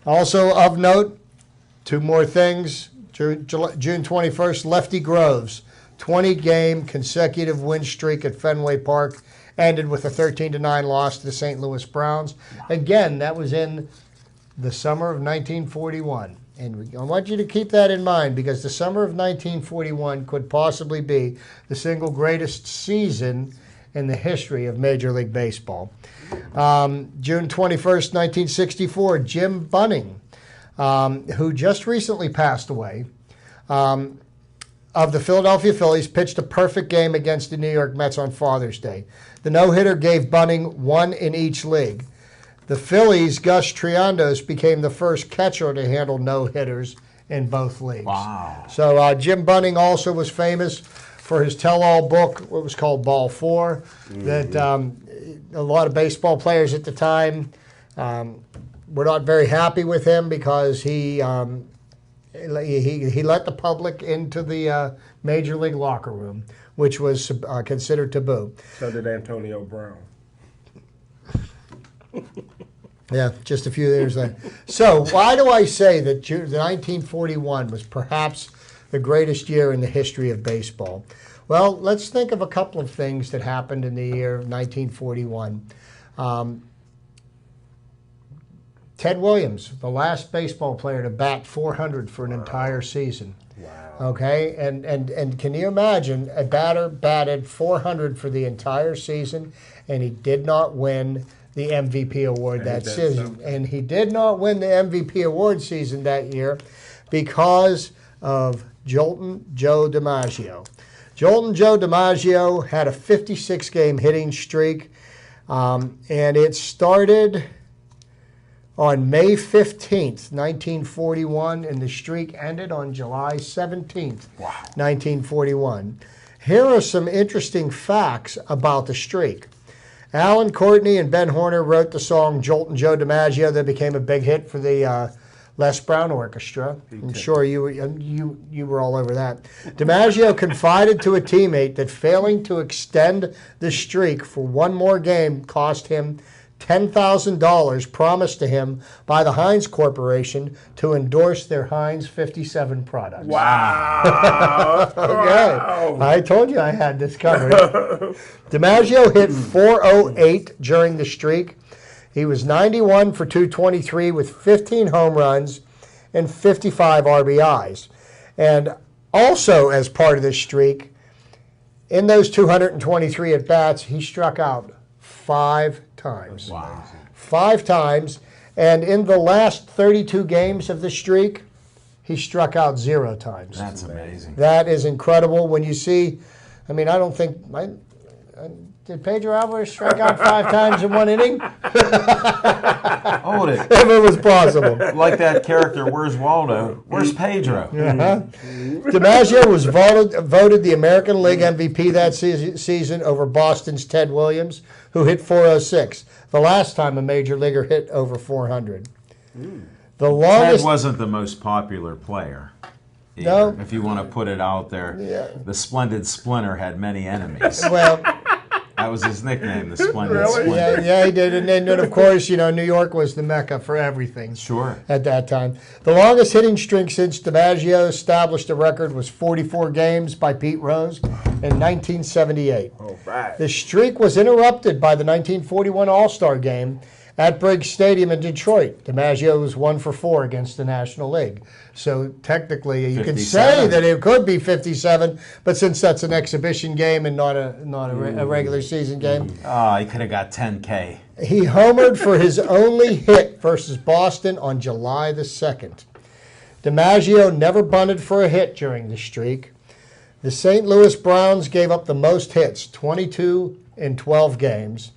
[SPEAKER 3] also of note, 2 more things. June 21st, Lefty Groves, 20-game consecutive win streak at Fenway Park, ended with a 13-9 loss to the St. Louis Browns. Again, that was in the summer of 1941. And I want you to keep that in mind, because the summer of 1941 could possibly be the single greatest season in the history of Major League Baseball. June 21st, 1964, Jim Bunning, who just recently passed away, of the Philadelphia Phillies, pitched a perfect game against the New York Mets on Father's Day. The no-hitter gave Bunning 1 in each league. The Phillies' Gus Triandos became the first catcher to handle no-hitters in both leagues.
[SPEAKER 1] Wow.
[SPEAKER 3] So Jim Bunning also was famous for his tell-all book, what was called Ball 4, that a lot of baseball players at the time were not very happy with him because he let the public into the Major League locker room, which was considered taboo.
[SPEAKER 2] So did Antonio Brown.
[SPEAKER 3] Yeah, just a few years later. So why do I say that the 1941 was perhaps the greatest year in the history of baseball? Well, let's think of a couple of things that happened in the year of 1941. Ted Williams, the last baseball player to bat 400 for an entire season.
[SPEAKER 2] Wow.
[SPEAKER 3] Okay, and can you imagine a batter batted 400 for the entire season, and he did not win the MVP award that season. And he did not win the MVP award season that year because of Joltin' Joe DiMaggio. Joltin' Joe DiMaggio had a 56-game hitting streak, and it started on May 15th, 1941, and the streak ended on July 17th, 1941. Here are some interesting facts about the streak. Alan Courtney and Ben Horner wrote the song Joltin' Joe DiMaggio that became a big hit for the Les Brown Orchestra. I'm sure you were all over that. DiMaggio confided to a teammate that failing to extend the streak for one more game cost him $10,000 promised to him by the Heinz Corporation to endorse their Heinz 57 products.
[SPEAKER 2] Wow.
[SPEAKER 3] Okay.
[SPEAKER 2] Wow.
[SPEAKER 3] I told you I had this covered. DiMaggio hit 408 during the streak. He was 91 for 223 with 15 home runs and 55 RBIs. And also as part of this streak, in those 223 at-bats, he struck out 5 times.
[SPEAKER 1] Wow.
[SPEAKER 3] 5 times. And in the last 32 games of the streak, he struck out 0 times.
[SPEAKER 1] That's amazing.
[SPEAKER 3] That is incredible. When you see, I mean, I don't think, did Pedro Alvarez strike out 5 times in one inning?
[SPEAKER 1] Hold it.
[SPEAKER 3] If it was possible.
[SPEAKER 1] Like that character, Where's Waldo? Where's Pedro?
[SPEAKER 3] Uh-huh. DiMaggio was voted the American League MVP that season over Boston's Ted Williams, who hit 406, the last time a major leaguer hit over 400. The longest.
[SPEAKER 1] Ted wasn't the most popular player. Either,
[SPEAKER 3] No.
[SPEAKER 1] if you want to put it out there.
[SPEAKER 3] Yeah.
[SPEAKER 1] The Splendid Splinter had many enemies.
[SPEAKER 3] Well,
[SPEAKER 1] That was his nickname, the Splendid
[SPEAKER 2] Really?
[SPEAKER 1] Splinter.
[SPEAKER 3] yeah, he did. And then, of course, New York was the mecca for everything.
[SPEAKER 1] Sure.
[SPEAKER 3] At that time. The longest hitting streak since DiMaggio established a record was 44 games by Pete Rose in 1978.
[SPEAKER 2] All right.
[SPEAKER 3] The streak was interrupted by the 1941 All-Star Game at Briggs Stadium in Detroit. DiMaggio was 1 for 4 against the National League. So technically, you could say
[SPEAKER 1] 57.
[SPEAKER 3] that it could be 57, but since that's an exhibition game and not a regular season game,
[SPEAKER 1] Oh, he could have got 10K.
[SPEAKER 3] he homered for his only hit versus Boston on July the 2nd. DiMaggio never bunted for a hit during the streak. The St. Louis Browns gave up the most hits, 22 in 12 games.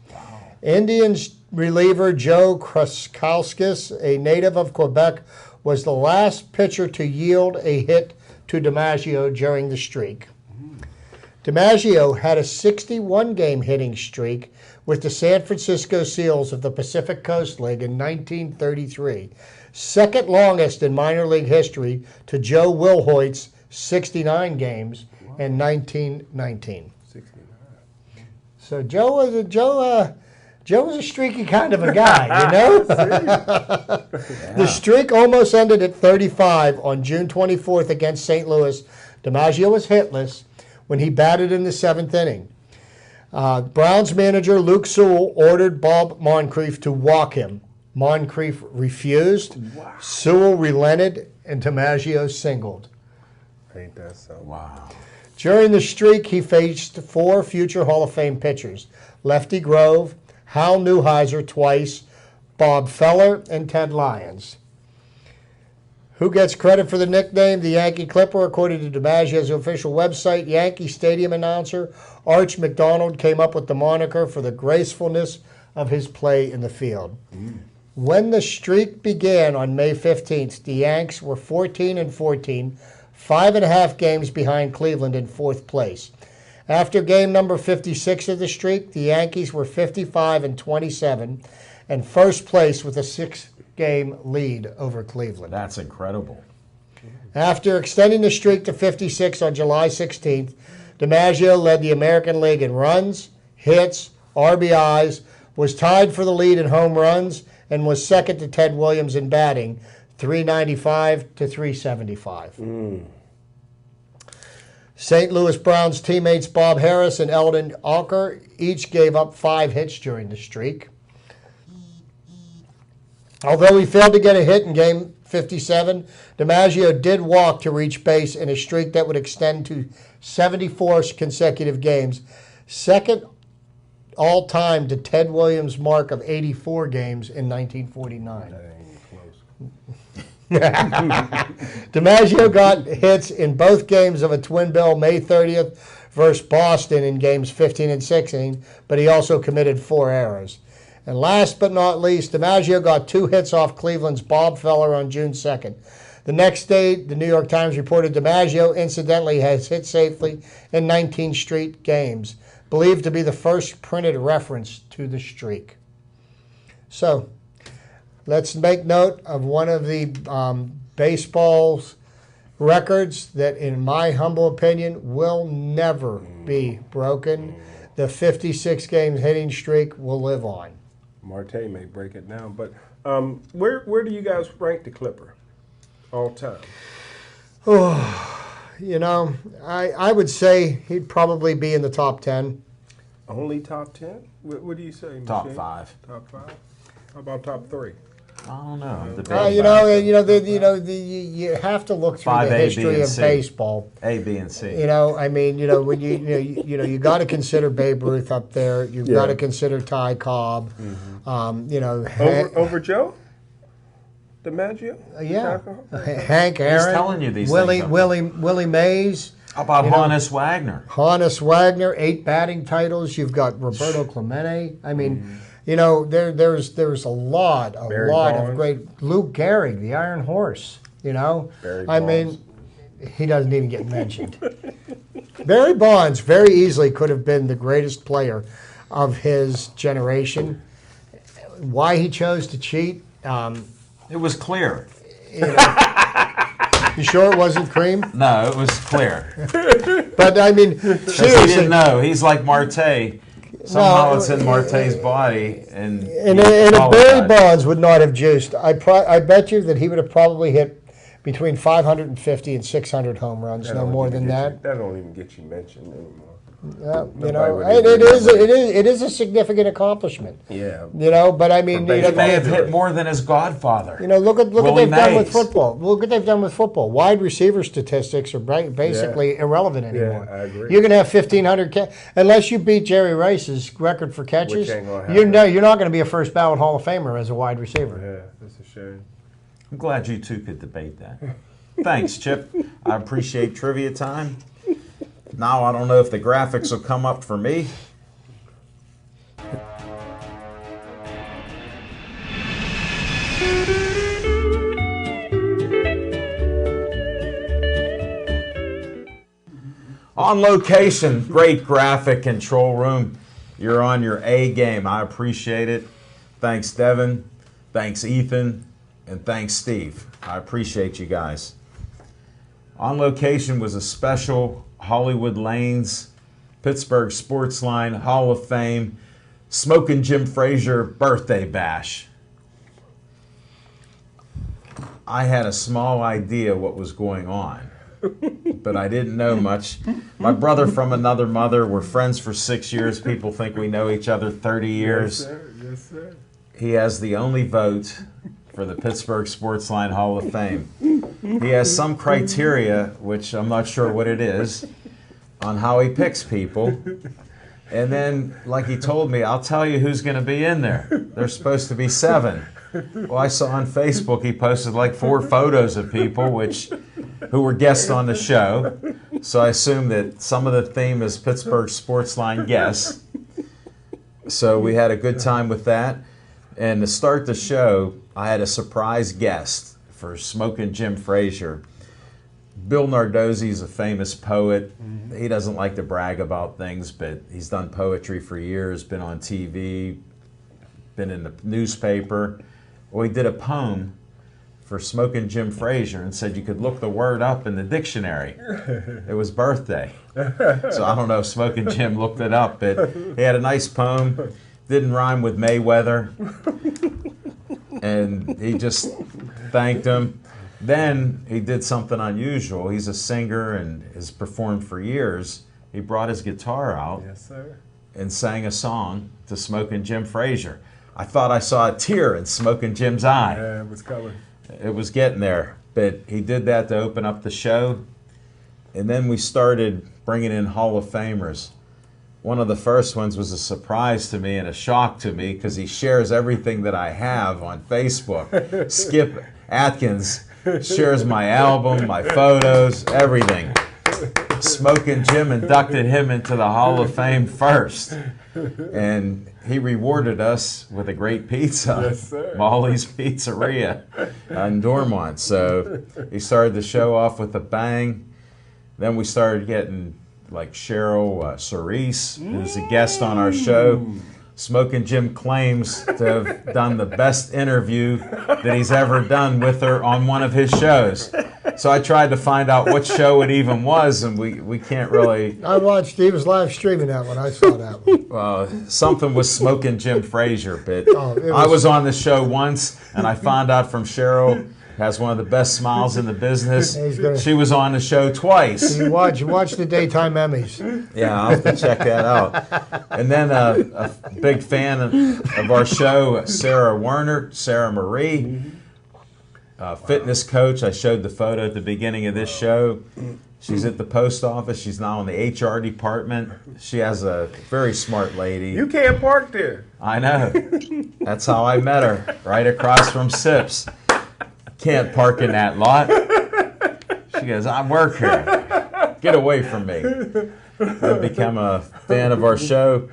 [SPEAKER 3] Indians reliever Joe Kraskowskis, a native of Quebec, was the last pitcher to yield a hit to DiMaggio during the streak. DiMaggio had a 61-game hitting streak with the San Francisco Seals of the Pacific Coast League in 1933, second longest in minor league history to Joe Wilhoit's 69 games in 1919.
[SPEAKER 2] 69.
[SPEAKER 3] So Joe was a streaky kind of a guy, you know? The streak almost ended at 35 on June 24th against St. Louis. DiMaggio was hitless when he batted in the 7th inning. Browns manager Luke Sewell ordered Bob Moncrief to walk him. Moncrief refused.
[SPEAKER 2] Wow.
[SPEAKER 3] Sewell relented, and DiMaggio singled.
[SPEAKER 2] Ain't that so?
[SPEAKER 1] Wow.
[SPEAKER 3] During the streak, he faced 4 future Hall of Fame pitchers: Lefty Grove, Hal Neuheiser twice, Bob Feller, and Ted Lyons. Who gets credit for the nickname? The Yankee Clipper. According to DiMaggio's official website, Yankee Stadium announcer Arch McDonald came up with the moniker for the gracefulness of his play in the field. When the streak began on May 15th, the Yanks were 14-14, 5.5 games behind Cleveland in 4th place. After game number 56 of the streak, the Yankees were 55-27 and first place with a 6-game lead over Cleveland.
[SPEAKER 1] That's incredible.
[SPEAKER 3] After extending the streak to 56 on July 16th, DiMaggio led the American League in runs, hits, RBIs, was tied for the lead in home runs and was second to Ted Williams in batting, 395 to 375. St. Louis Browns teammates Bob Harris and Eldon Alker each gave up 5 hits during the streak. Although he failed to get a hit in game 57, DiMaggio did walk to reach base in a streak that would extend to 74 consecutive games, second all-time to Ted Williams' mark of 84 games in 1949. DiMaggio got hits in both games of a twin bill May 30th versus Boston in games 15 and 16, but he also committed 4 errors. And last but not least, DiMaggio got 2 hits off Cleveland's Bob Feller on June 2nd. The next day, the New York Times reported DiMaggio incidentally has hit safely in 19 straight games, believed to be the first printed reference to the streak. So, let's make note of one of the baseball's records that, in my humble opinion, will never be broken. The 56 games hitting streak will live on.
[SPEAKER 2] Marte may break it now, but where do you guys rank the Clipper all time?
[SPEAKER 3] You know, I would say he'd probably be in the top 10.
[SPEAKER 2] Only top 10? What do you say,
[SPEAKER 1] Top
[SPEAKER 2] Michelle?
[SPEAKER 1] 5.
[SPEAKER 2] Top 5? How about top 3?
[SPEAKER 1] I don't know.
[SPEAKER 3] You have to look through
[SPEAKER 1] 5A,
[SPEAKER 3] the
[SPEAKER 1] B,
[SPEAKER 3] history
[SPEAKER 1] and
[SPEAKER 3] of
[SPEAKER 1] C.
[SPEAKER 3] baseball.
[SPEAKER 1] A, B, and C.
[SPEAKER 3] When you got to consider Babe Ruth up there. You've got to consider Ty Cobb.
[SPEAKER 2] Over Joe DiMaggio?
[SPEAKER 3] Hank Aaron.
[SPEAKER 1] telling you these
[SPEAKER 3] Willie
[SPEAKER 1] things.
[SPEAKER 3] Willie Mays.
[SPEAKER 1] How about Honus Wagner?
[SPEAKER 3] Honus Wagner, 8 batting titles. You've got Roberto Clemente. I mean, there's a lot of great. Luke Gehrig, the Iron Horse.
[SPEAKER 2] Barry
[SPEAKER 3] mean, he doesn't even get mentioned. Barry Bonds very easily could have been the greatest player of his generation. Why he chose to cheat?
[SPEAKER 1] It was clear.
[SPEAKER 3] You sure it wasn't cream?
[SPEAKER 1] No, it was clear.
[SPEAKER 3] But I mean,
[SPEAKER 1] He
[SPEAKER 3] seriously.
[SPEAKER 1] didn't know. He's like Marte. Somehow it's in Marte's body, and
[SPEAKER 3] And if Barry Bonds would not have juiced, I bet you that he would have probably hit between 550 and 600 home runs, no more than that.
[SPEAKER 2] That don't even get you mentioned anymore.
[SPEAKER 3] It is a significant accomplishment.
[SPEAKER 2] Yeah.
[SPEAKER 3] But I mean,
[SPEAKER 1] he may have hit more than his godfather.
[SPEAKER 3] look what
[SPEAKER 1] Willie
[SPEAKER 3] they've done with
[SPEAKER 1] Mays.
[SPEAKER 3] football. Look what they've done with football. Wide receiver statistics are basically irrelevant anymore.
[SPEAKER 2] I agree.
[SPEAKER 3] You're going to have 1,500 unless you beat Jerry Rice's record for catches.
[SPEAKER 2] Which ain't gonna happen.
[SPEAKER 3] You're not going to be a first ballot Hall of Famer as a wide receiver.
[SPEAKER 2] Yeah, that's a shame.
[SPEAKER 1] I'm glad you two could debate that. Thanks, Chip. I appreciate trivia time. Now I don't know if the graphics will come up for me. On location, great graphic control room. You're on your A game. I appreciate it. Thanks, Devin. Thanks, Ethan. And thanks, Steve. I appreciate you guys. On location was a special Hollywood Lanes, Pittsburgh Sportsline Hall of Fame, Smokin' Jim Frazier birthday bash. I had a small idea what was going on, but I didn't know much. My brother from another mother, we're friends for 6 years. People think we know each other 30 years.
[SPEAKER 2] Yes, sir. Yes, sir.
[SPEAKER 1] He has the only vote for the Pittsburgh Sportsline Hall of Fame. He has some criteria, which I'm not sure what it is, on how he picks people. And then, like he told me, I'll tell you who's going to be in there. There's supposed to be 7. Well, I saw on Facebook he posted like 4 photos of people who were guests on the show. So I assume that some of the theme is Pittsburgh Sportsline guests. So we had a good time with that. And to start the show, I had a surprise guest for Smokin' Jim Frazier. Bill Nardozzi is a famous poet. He doesn't like to brag about things, but he's done poetry for years, been on TV, been in the newspaper. Well, he did a poem for Smokin' Jim Frazier and said you could look the word up in the dictionary. It was birthday. So I don't know if Smokin' Jim looked it up, but he had a nice poem. didn't rhyme with Mayweather. And he just thanked him. Then he did something unusual. He's a singer and has performed for years. He brought his guitar out
[SPEAKER 2] Yes, sir.
[SPEAKER 1] and sang a song to Smokin' Jim Frazier. I thought I saw a tear in Smokin' Jim's eye.
[SPEAKER 2] Yeah, it was coming.
[SPEAKER 1] It was getting there. But he did that to open up the show. And then we started bringing in Hall of Famers. One of the first ones was a surprise to me and a shock to me because he shares everything that I have on Facebook. Skip Atkins shares my album, my photos, everything. Smokin' Jim inducted him into the Hall of Fame first. And he rewarded us with a great pizza.
[SPEAKER 2] Yes, sir.
[SPEAKER 1] Molly's Pizzeria in Dormont. So he started the show off with a bang. Then we started getting like Cheryl Cerise, who's a guest on our show. Smokin' Jim claims to have done the best interview that he's ever done with her on one of his shows. So I tried to find out what show it even was, and we can't really.
[SPEAKER 3] I watched. He was live streaming that one. I saw that one.
[SPEAKER 1] Something was Smokin' Jim Frazier, but
[SPEAKER 3] it
[SPEAKER 1] I
[SPEAKER 3] was-
[SPEAKER 1] was on the show once, and I found out from Cheryl, has one of the best smiles in the business.
[SPEAKER 3] He's gonna-
[SPEAKER 1] She was on the show twice.
[SPEAKER 3] You watch the daytime Emmys.
[SPEAKER 1] Yeah, I'll have to check that out. And then a big fan of our show, Sarah Werner, Sarah Marie, fitness coach. I showed the photo at the beginning of this show. She's at the post office. She's now in the HR department. She has a very smart lady.
[SPEAKER 2] You can't park there.
[SPEAKER 1] I know. That's how I met her, right across from Sips. Can't park in that lot. She goes, I work here. Get away from me. I became a fan of our show.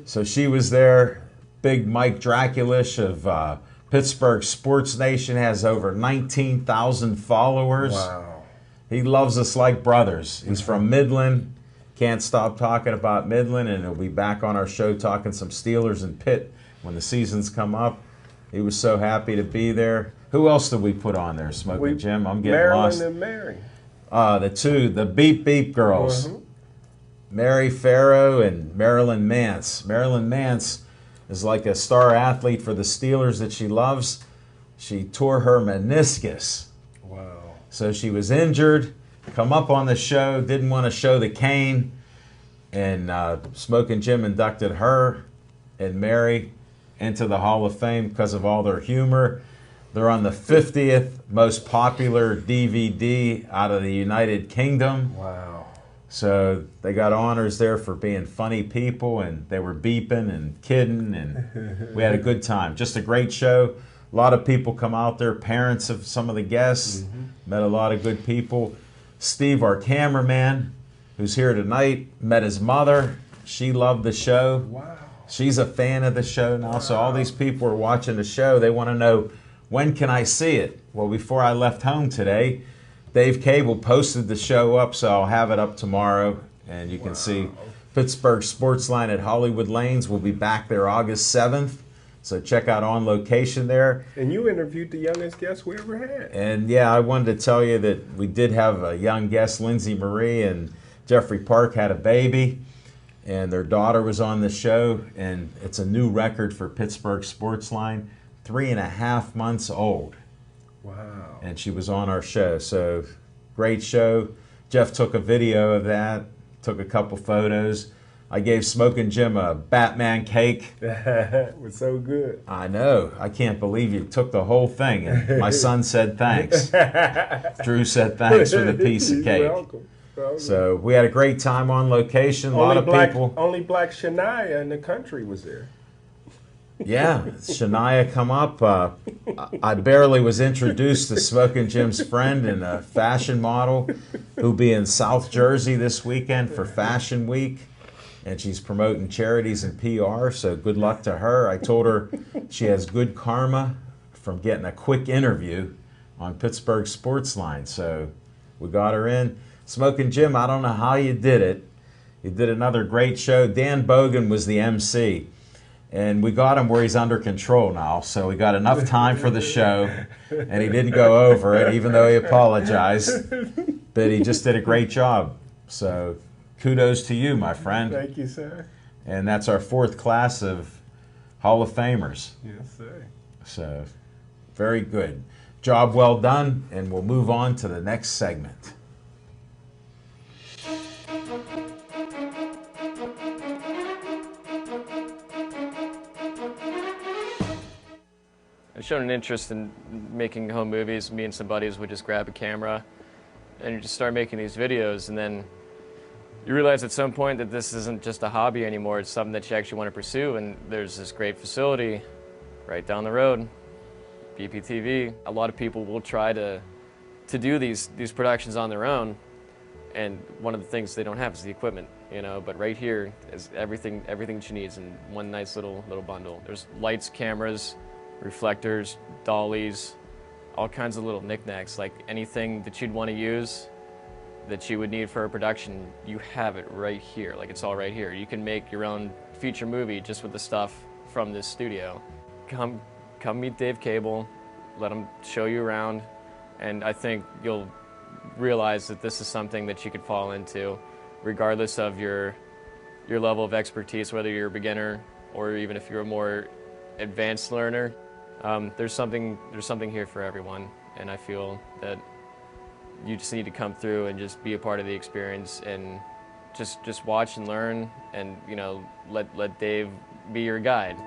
[SPEAKER 1] So she was there. Big Mike Draculish of Pittsburgh Sports Nation has over 19,000 followers.
[SPEAKER 2] Wow.
[SPEAKER 1] He loves us like brothers. He's from Midland. Can't stop talking about Midland, and he'll be back on our show talking some Steelers and Pitt when the seasons come up. He was so happy to be there. Who else did we put on there, Smokin' Jim? I'm getting
[SPEAKER 2] Marilyn
[SPEAKER 1] lost.
[SPEAKER 2] and Mary.
[SPEAKER 1] The Beep Beep girls. Mary Farrow and Marilyn Mance. Marilyn Mance is like a star athlete for the Steelers that she loves. She tore her meniscus.
[SPEAKER 2] Wow.
[SPEAKER 1] So she was injured, come up on the show, didn't want to show the cane, and Smokin' Jim inducted her and Mary into the Hall of Fame because of all their humor. They're on the 50th most popular DVD out of the United Kingdom.
[SPEAKER 2] Wow.
[SPEAKER 1] So they got honors there for being funny people, and they were beeping and kidding, and we had a good time. Just a great show. A lot of people come out there, parents of some of the guests, met a lot of good people. Steve, our cameraman, who's here tonight, met his mother. She loved the show.
[SPEAKER 2] Wow.
[SPEAKER 1] She's a fan of the show now, so all these people are watching the show. They want to know, when can I see it? Well, before I left home today, Dave Cable posted the show up, so I'll have it up tomorrow, and you can see Pittsburgh Sportsline at Hollywood Lanes. We'll be back there August 7th, so check out On Location there.
[SPEAKER 2] And you interviewed the youngest guest we ever had.
[SPEAKER 1] And yeah, I wanted to tell you that we did have a young guest, Lindsay Marie, and Jeffrey Park had a baby, and their daughter was on the show, and it's a new record for Pittsburgh Sportsline, 3.5 months old.
[SPEAKER 2] Wow.
[SPEAKER 1] And she was on our show. So great show. Jeff took a video of that, took a couple photos. I gave Smokin' Jim a Batman cake.
[SPEAKER 2] It was so good.
[SPEAKER 1] I know. I can't believe you took the whole thing. And my son said thanks. Drew said thanks for the piece of
[SPEAKER 2] You're
[SPEAKER 1] cake.
[SPEAKER 2] welcome. Welcome.
[SPEAKER 1] So we had a great time on location. A lot of people.
[SPEAKER 2] Only black Shania in the country was there.
[SPEAKER 1] Yeah, Shania come up. I barely was introduced to Smokin' Jim's friend and a fashion model who'll be in South Jersey this weekend for Fashion Week. And she's promoting charities and PR, so good luck to her. I told her she has good karma from getting a quick interview on Pittsburgh Sportsline. So we got her in. Smokin' Jim, I don't know how you did it. You did another great show. Dan Bogan was the MC. And we got him where he's under control now, so we got enough time for the show, and he didn't go over it, even though he apologized. But he just did a great job. So kudos to you, my friend.
[SPEAKER 2] Thank you, sir.
[SPEAKER 1] And that's our fourth class of Hall of Famers.
[SPEAKER 2] Yes, sir.
[SPEAKER 1] So, very good. Job well done, and we'll move on to the next segment.
[SPEAKER 5] I've shown an interest in making home movies. Me and some buddies would just grab a camera and you just start making these videos, and then you realize at some point that this isn't just a hobby anymore, it's something that you actually want to pursue, and there's this great facility right down the road, BPTV. A lot of people will try to do these productions on their own, and one of the things they don't have is the equipment, but right here is everything that you need in one nice little bundle. There's lights, cameras, reflectors, dollies, all kinds of little knickknacks, like anything that you'd want to use that you would need for a production, you have it right here. Like, it's all right here. You can make your own feature movie just with the stuff from this studio. Come meet Dave Cable, let him show you around, and I think you'll realize that this is something that you could fall into regardless of your level of expertise, whether you're a beginner or even if you're a more advanced learner. There's something here for everyone, and I feel that you just need to come through and just be a part of the experience and just watch and learn, and let Dave be your guide.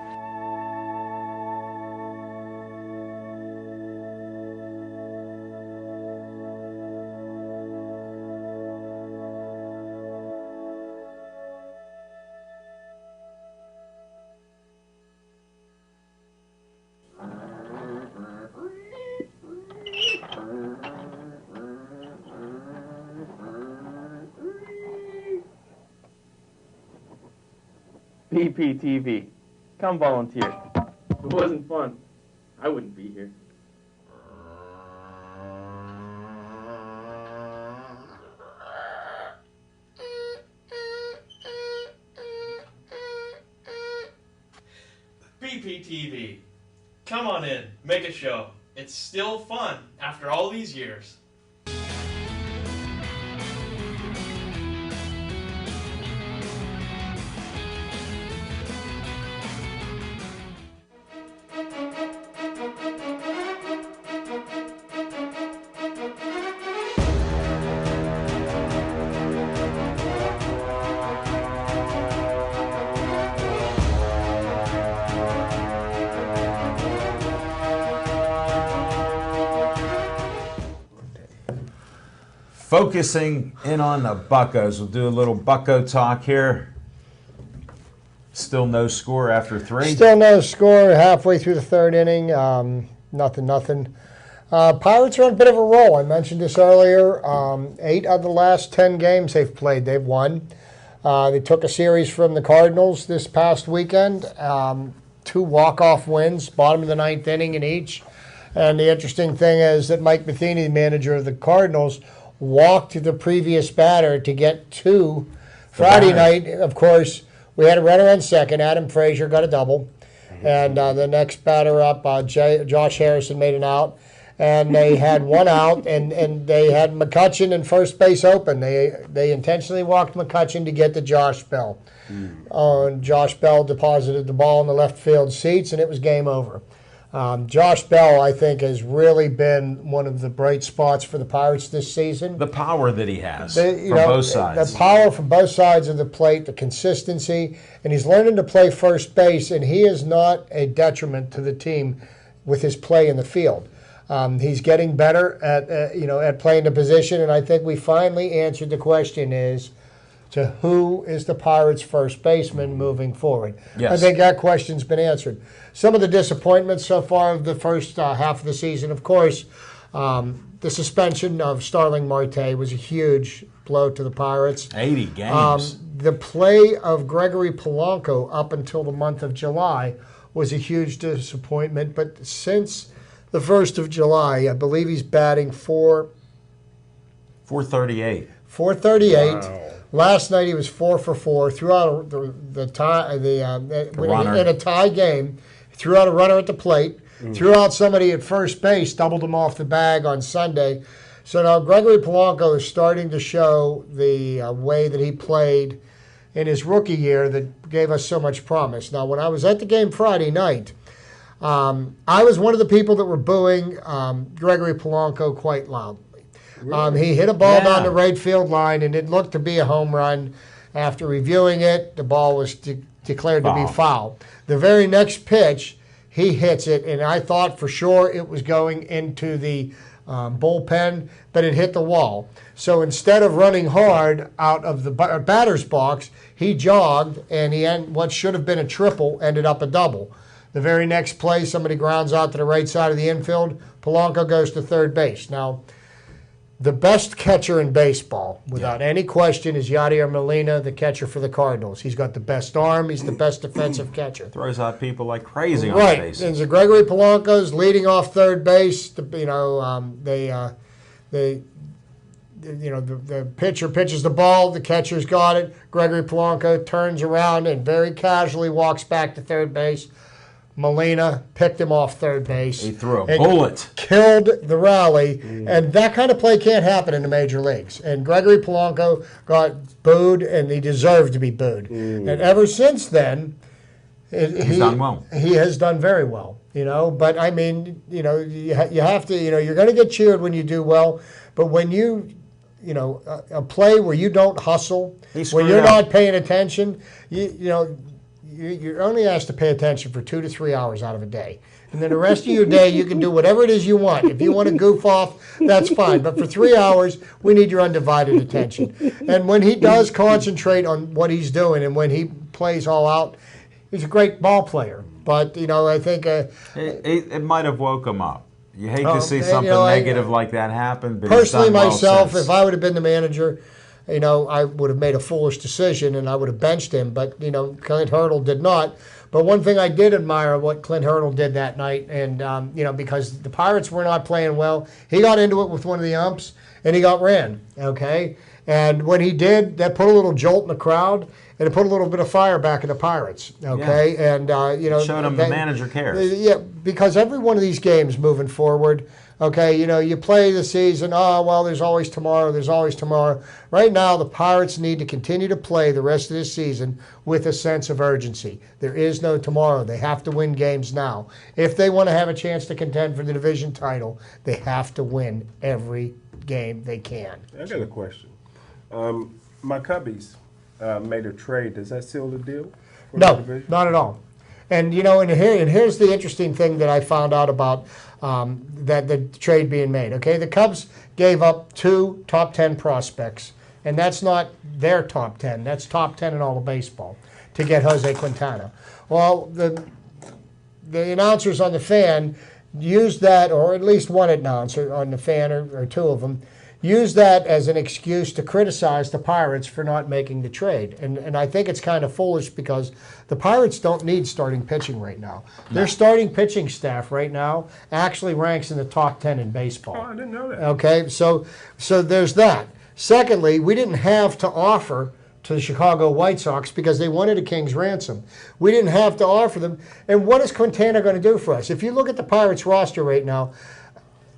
[SPEAKER 6] BPTV. Come volunteer. If it wasn't fun, I wouldn't be here.
[SPEAKER 7] BPTV. Come on in, make a show. It's still fun after all these years.
[SPEAKER 1] Focusing in on the Buccos. We'll do a little Bucco talk here. Still no score after 3.
[SPEAKER 3] Still no score halfway through the third inning. Nothing. Pirates are on a bit of a roll. I mentioned this earlier. 8 of the last 10 games they've played, they've won. They took a series from the Cardinals this past weekend. 2 walk-off wins, bottom of the 9th inning in each. And the interesting thing is that Mike Matheny, the manager of the Cardinals, walked the previous batter to get 2. Friday night, of course, we had a runner on second. Adam Frazier got a double. And the next batter up, Josh Harrison, made an out. And they had 1 out, and they had McCutchen in first base open. They intentionally walked McCutchen to get to Josh Bell. And Josh Bell deposited the ball in the left field seats, and it was game over. Josh Bell, I think, has really been one of the bright spots for the Pirates this season.
[SPEAKER 1] The power that he has from both sides.
[SPEAKER 3] The power from both sides of the plate, the consistency, and he's learning to play first base, and he is not a detriment to the team with his play in the field. He's getting better at playing the position, and I think we finally answered the question is, to who is the Pirates' first baseman moving forward?
[SPEAKER 1] Yes.
[SPEAKER 3] I think that question's been answered. Some of the disappointments so far of the first half of the season, of course, the suspension of Starling Marte was a huge blow to the Pirates.
[SPEAKER 1] 80 games.
[SPEAKER 3] The play of Gregory Polanco up until the month of July was a huge disappointment, but since the 1st of July, I believe he's batting
[SPEAKER 1] 438.
[SPEAKER 3] 438.
[SPEAKER 2] Wow.
[SPEAKER 3] Last night he was 4 for 4. Threw out the tie in a tie game. Threw out a runner at the plate. Threw out somebody at first base. Doubled him off the bag on Sunday. So now Gregory Polanco is starting to show the way that he played in his rookie year that gave us so much promise. Now, when I was at the game Friday night, I was one of the people that were booing Gregory Polanco quite loudly. He hit a ball down the right field line, and it looked to be a home run. After reviewing it, the ball was declared to be foul. The very next pitch, he hits it, and I thought for sure it was going into the bullpen, but it hit the wall. So instead of running hard out of the batter's box, he jogged, and what should have been a triple ended up a double. The very next play, somebody grounds out to the right side of the infield. Polanco goes to third base. Now, the best catcher in baseball, without any question, is Yadier Molina, the catcher for the Cardinals. He's got the best arm. He's the best defensive catcher.
[SPEAKER 1] Throws out people like crazy on
[SPEAKER 3] Right.
[SPEAKER 1] base.
[SPEAKER 3] And so Gregory Polanco's leading off third base. The pitcher pitches the ball. The catcher's got it. Gregory Polanco turns around and very casually walks back to third base. Molina picked him off third base.
[SPEAKER 1] He threw a
[SPEAKER 3] and
[SPEAKER 1] bullet.
[SPEAKER 3] Killed the rally, and that kind of play can't happen in the major leagues. And Gregory Polanco got booed, and he deserved to be booed. And ever since then,
[SPEAKER 1] He's done well.
[SPEAKER 3] He has done very well, But I mean, you have to, you're going to get cheered when you do well, but when you a play where you don't hustle, when you're not paying attention, you're only asked to pay attention for 2 to 3 hours out of a day. And then the rest of your day, you can do whatever it is you want. If you want to goof off, that's fine. But for 3 hours, we need your undivided attention. And when he does concentrate on what he's doing and when he plays all out, he's a great ball player. But, I think...
[SPEAKER 1] it might have woke him up. You hate to see something negative like that happen. But
[SPEAKER 3] personally,
[SPEAKER 1] he's done well
[SPEAKER 3] myself,
[SPEAKER 1] since.
[SPEAKER 3] if I would have been the manager... I would have made a foolish decision and I would have benched him, but, Clint Hurdle did not. But one thing I did admire what Clint Hurdle did that night, and, because the Pirates were not playing well, he got into it with one of the umps and he got ran, okay? And when he did, that put a little jolt in the crowd and it put a little bit of fire back in the Pirates, okay?
[SPEAKER 1] Yeah.
[SPEAKER 3] And,
[SPEAKER 1] showed him the manager cares.
[SPEAKER 3] Yeah, because every one of these games moving forward, okay, you play the season, there's always tomorrow, there's always tomorrow. Right now, the Pirates need to continue to play the rest of this season with a sense of urgency. There is no tomorrow. They have to win games now. If they want to have a chance to contend for the division title, they have to win every game they can.
[SPEAKER 2] I got a question. My Cubbies made a trade. Does that seal the deal?
[SPEAKER 3] No, not at all. And here's the interesting thing that I found out about that the trade being made. Okay, the Cubs gave up 2 top 10 prospects, and that's not their top 10. That's top 10 in all of baseball to get Jose Quintana. Well, the announcers on the Fan used that, or at least one announcer on the Fan, or 2 of them, use that as an excuse to criticize the Pirates for not making the trade. And I think it's kind of foolish because the Pirates don't need starting pitching right now. Their starting pitching staff right now actually ranks in the top 10 in baseball.
[SPEAKER 2] Oh, I didn't know that.
[SPEAKER 3] Okay, so there's that. Secondly, we didn't have to offer to the Chicago White Sox because they wanted a king's ransom. We didn't have to offer them. And what is Quintana going to do for us? If you look at the Pirates roster right now,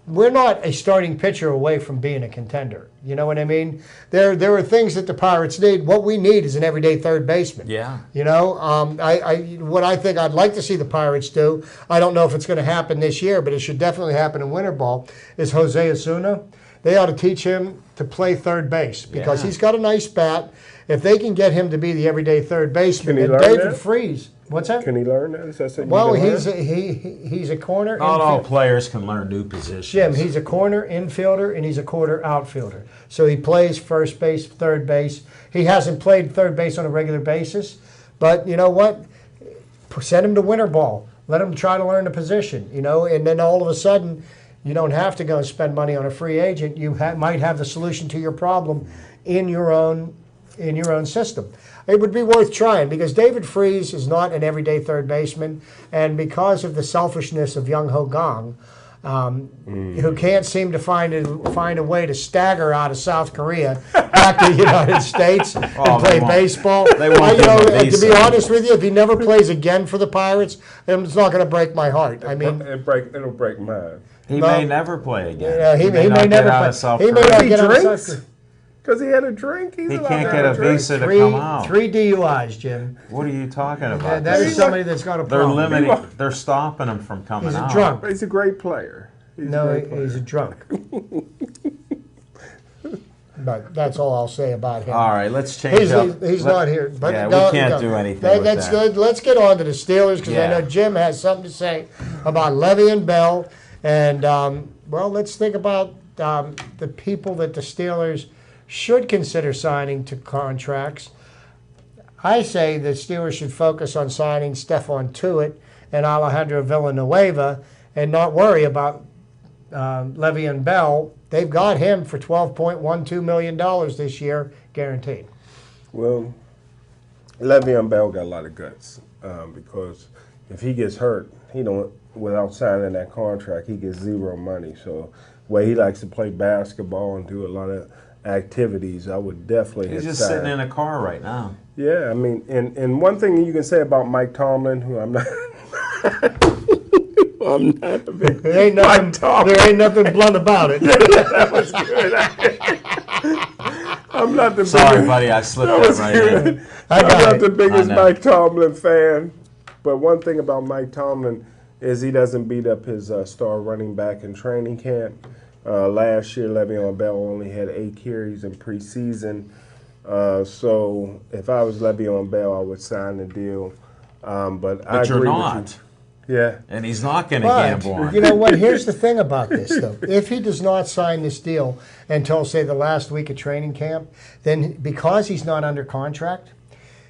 [SPEAKER 3] we're not a starting pitcher away from being a contender. You know what I mean? There are things that the Pirates need. What we need is an everyday third baseman.
[SPEAKER 1] Yeah.
[SPEAKER 3] What I think I'd like to see the Pirates do, I don't know if it's going to happen this year, but it should definitely happen in winter ball, is Jose Osuna. They ought to teach him to play third base because he's got a nice bat. If they can get him to be the everyday third baseman,
[SPEAKER 2] Can he
[SPEAKER 3] and
[SPEAKER 2] learn
[SPEAKER 3] David
[SPEAKER 2] that?
[SPEAKER 3] Freese. What's that?
[SPEAKER 2] Can he learn that? Is that something
[SPEAKER 3] Well,
[SPEAKER 2] you can
[SPEAKER 3] he's
[SPEAKER 2] learn?
[SPEAKER 3] he's a corner.
[SPEAKER 1] Not all
[SPEAKER 3] infield-
[SPEAKER 1] players can learn new positions.
[SPEAKER 3] Jim, he's a corner infielder and he's a quarter outfielder. So he plays first base, third base. He hasn't played third base on a regular basis, but you know what? Send him to winter ball. Let him try to learn the position, and then all of a sudden, you don't have to go and spend money on a free agent. You might have the solution to your problem in your own system. It would be worth trying because David Freese is not an everyday third baseman, and because of the selfishness of Young Ho Gang, who can't seem to find a way to stagger out of South Korea back to the United States and play baseball.
[SPEAKER 1] They won't give him a
[SPEAKER 3] to be
[SPEAKER 1] visa.
[SPEAKER 3] honest with you, if he never plays again for the Pirates, it's not going to break my heart. I mean,
[SPEAKER 2] It'll break mine.
[SPEAKER 1] He may never play again.
[SPEAKER 3] he may
[SPEAKER 1] not
[SPEAKER 3] never
[SPEAKER 1] get out
[SPEAKER 3] play.
[SPEAKER 1] of South
[SPEAKER 3] He may
[SPEAKER 1] Korea.
[SPEAKER 3] not
[SPEAKER 2] He
[SPEAKER 3] get out of
[SPEAKER 2] drinks?
[SPEAKER 3] South Korea.
[SPEAKER 2] Because he had a drink. He's
[SPEAKER 1] He
[SPEAKER 2] allowed
[SPEAKER 1] can't
[SPEAKER 2] to
[SPEAKER 1] get
[SPEAKER 2] have
[SPEAKER 1] a
[SPEAKER 2] drink.
[SPEAKER 1] visa to come out.
[SPEAKER 3] Three DUIs, Jim.
[SPEAKER 1] What are you talking about?
[SPEAKER 3] That is somebody that's got a
[SPEAKER 1] They're
[SPEAKER 3] problem.
[SPEAKER 1] limiting. They're stopping him from coming
[SPEAKER 3] He's a
[SPEAKER 1] out.
[SPEAKER 3] drunk.
[SPEAKER 2] He's a great player. He's
[SPEAKER 3] He's a drunk. But that's all I'll say about him.
[SPEAKER 1] All right, let's change up.
[SPEAKER 3] He's not here. But
[SPEAKER 1] yeah,
[SPEAKER 3] no,
[SPEAKER 1] we can't
[SPEAKER 3] no.
[SPEAKER 1] do anything with
[SPEAKER 3] That's
[SPEAKER 1] that.
[SPEAKER 3] good. Let's get on to the Steelers because I
[SPEAKER 1] Yeah.
[SPEAKER 3] know Jim has something to say about Le'Veon Bell. And, well, let's think about the people that the Steelers should consider signing to contracts. I say the Steelers should focus on signing Stephon Tuitt and Alejandro Villanueva and not worry about Le'Veon Bell. They've got him for $12.12 million this year, guaranteed.
[SPEAKER 2] Well, Le'Veon Bell got a lot of guts because if he gets hurt, he don't. Without signing that contract, he gets zero money. So, the way he likes to play basketball and do a lot of activities, I would definitely.
[SPEAKER 1] He's
[SPEAKER 2] hit
[SPEAKER 1] just
[SPEAKER 2] sign.
[SPEAKER 1] sitting in a car right now.
[SPEAKER 2] Yeah, I mean, and one thing you can say about Mike Tomlin, who I'm not. I'm not a big
[SPEAKER 3] There ain't nothing blunt about it.
[SPEAKER 2] That was good. I'm not the
[SPEAKER 1] Sorry,
[SPEAKER 2] biggest,
[SPEAKER 1] buddy, I slipped
[SPEAKER 2] that
[SPEAKER 1] that
[SPEAKER 2] was
[SPEAKER 1] right
[SPEAKER 2] good.
[SPEAKER 1] in.
[SPEAKER 3] I
[SPEAKER 2] I'm
[SPEAKER 3] got
[SPEAKER 2] not
[SPEAKER 3] it.
[SPEAKER 2] the biggest
[SPEAKER 1] I know.
[SPEAKER 2] Mike Tomlin fan, but one thing about Mike Tomlin is he doesn't beat up his star running back in training camp. Last year, Le'Veon Bell only had 8 carries in preseason. So if I was Le'Veon Bell, I would sign the deal. But I
[SPEAKER 1] But you're
[SPEAKER 2] agree
[SPEAKER 1] not.
[SPEAKER 2] with you. Yeah.
[SPEAKER 1] And he's not going to
[SPEAKER 3] But,
[SPEAKER 1] gamble on
[SPEAKER 3] you know what? Here's the thing about this, though. If he does not sign this deal until, say, the last week of training camp, then because he's not under contract,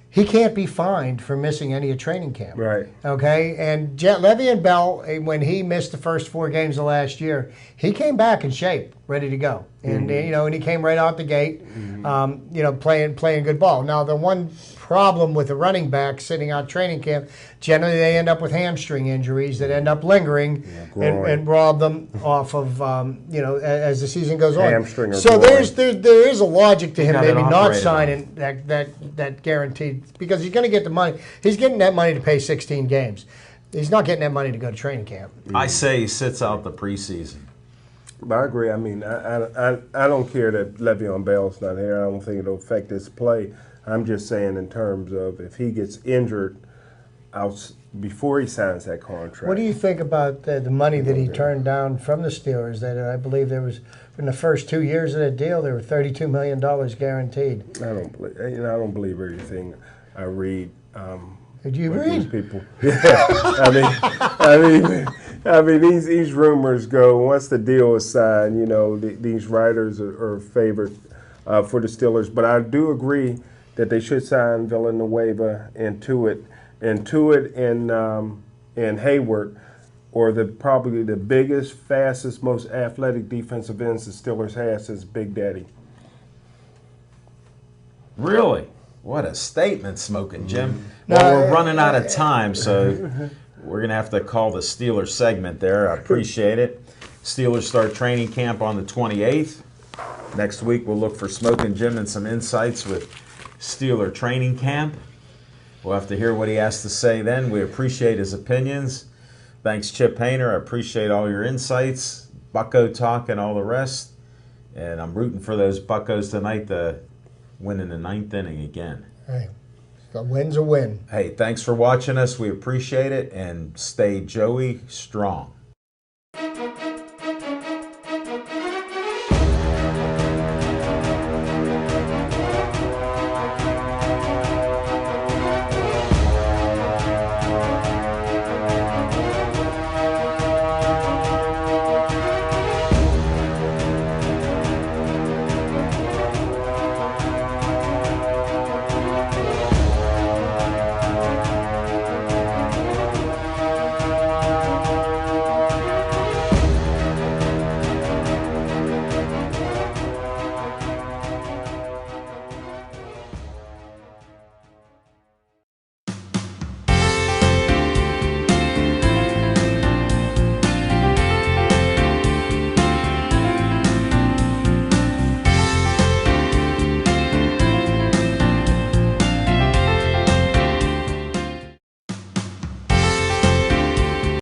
[SPEAKER 3] he can't be fined for missing any of training camp.
[SPEAKER 2] Right.
[SPEAKER 3] Okay? And Le'Veon Bell, when he missed the first 4 games of last year, he came back in shape, ready to go. And, you know, and he came right out the gate, you know, playing good ball. Now, the one problem with the running back sitting out training camp, generally they end up with hamstring injuries that end up lingering and rob them off of, you know, as the season goes on.
[SPEAKER 2] Hamstring or
[SPEAKER 3] so
[SPEAKER 2] groin.
[SPEAKER 3] there is a logic to him
[SPEAKER 1] got it
[SPEAKER 3] maybe not
[SPEAKER 1] operated
[SPEAKER 3] signing that guaranteed, because he's going to get the money. He's getting that money to pay 16 games. He's not getting that money to go to training camp.
[SPEAKER 1] I say he sits out the preseason.
[SPEAKER 2] But I agree. I mean, I don't care that Le'Veon Bell's not here. I don't think it'll affect his play. I'm just saying in terms of if he gets injured out before he signs that contract.
[SPEAKER 3] What do you think about the money that he turned down from the Steelers? That I believe there was, in the first 2 years of that deal, there were $32 million guaranteed.
[SPEAKER 2] I don't believe everything I read.
[SPEAKER 3] Did you
[SPEAKER 2] what
[SPEAKER 3] read?
[SPEAKER 2] these people? Yeah. I mean, these rumors go. Once the deal is signed, you know, these writers are favored for the Steelers. But I do agree that they should sign Villanueva and Tuitt and Hayward, or probably the biggest, fastest, most athletic defensive ends the Steelers has since Big Daddy.
[SPEAKER 1] Really? What a statement, Smoking Jim. Well, we're running out of time, so we're going to have to call the Steelers segment there. I appreciate it. Steelers start training camp on the 28th. Next week, we'll look for Smoking Jim and some insights with Steeler training camp. We'll have to hear what he has to say then. We appreciate his opinions. Thanks, Chip Hayner. I appreciate all your insights, Bucko talk, and all the rest. And I'm rooting for those Buccos tonight to win in the 9th inning again.
[SPEAKER 3] Hey, a win's a win.
[SPEAKER 1] Hey, thanks for watching us. We appreciate it. And stay Joey strong.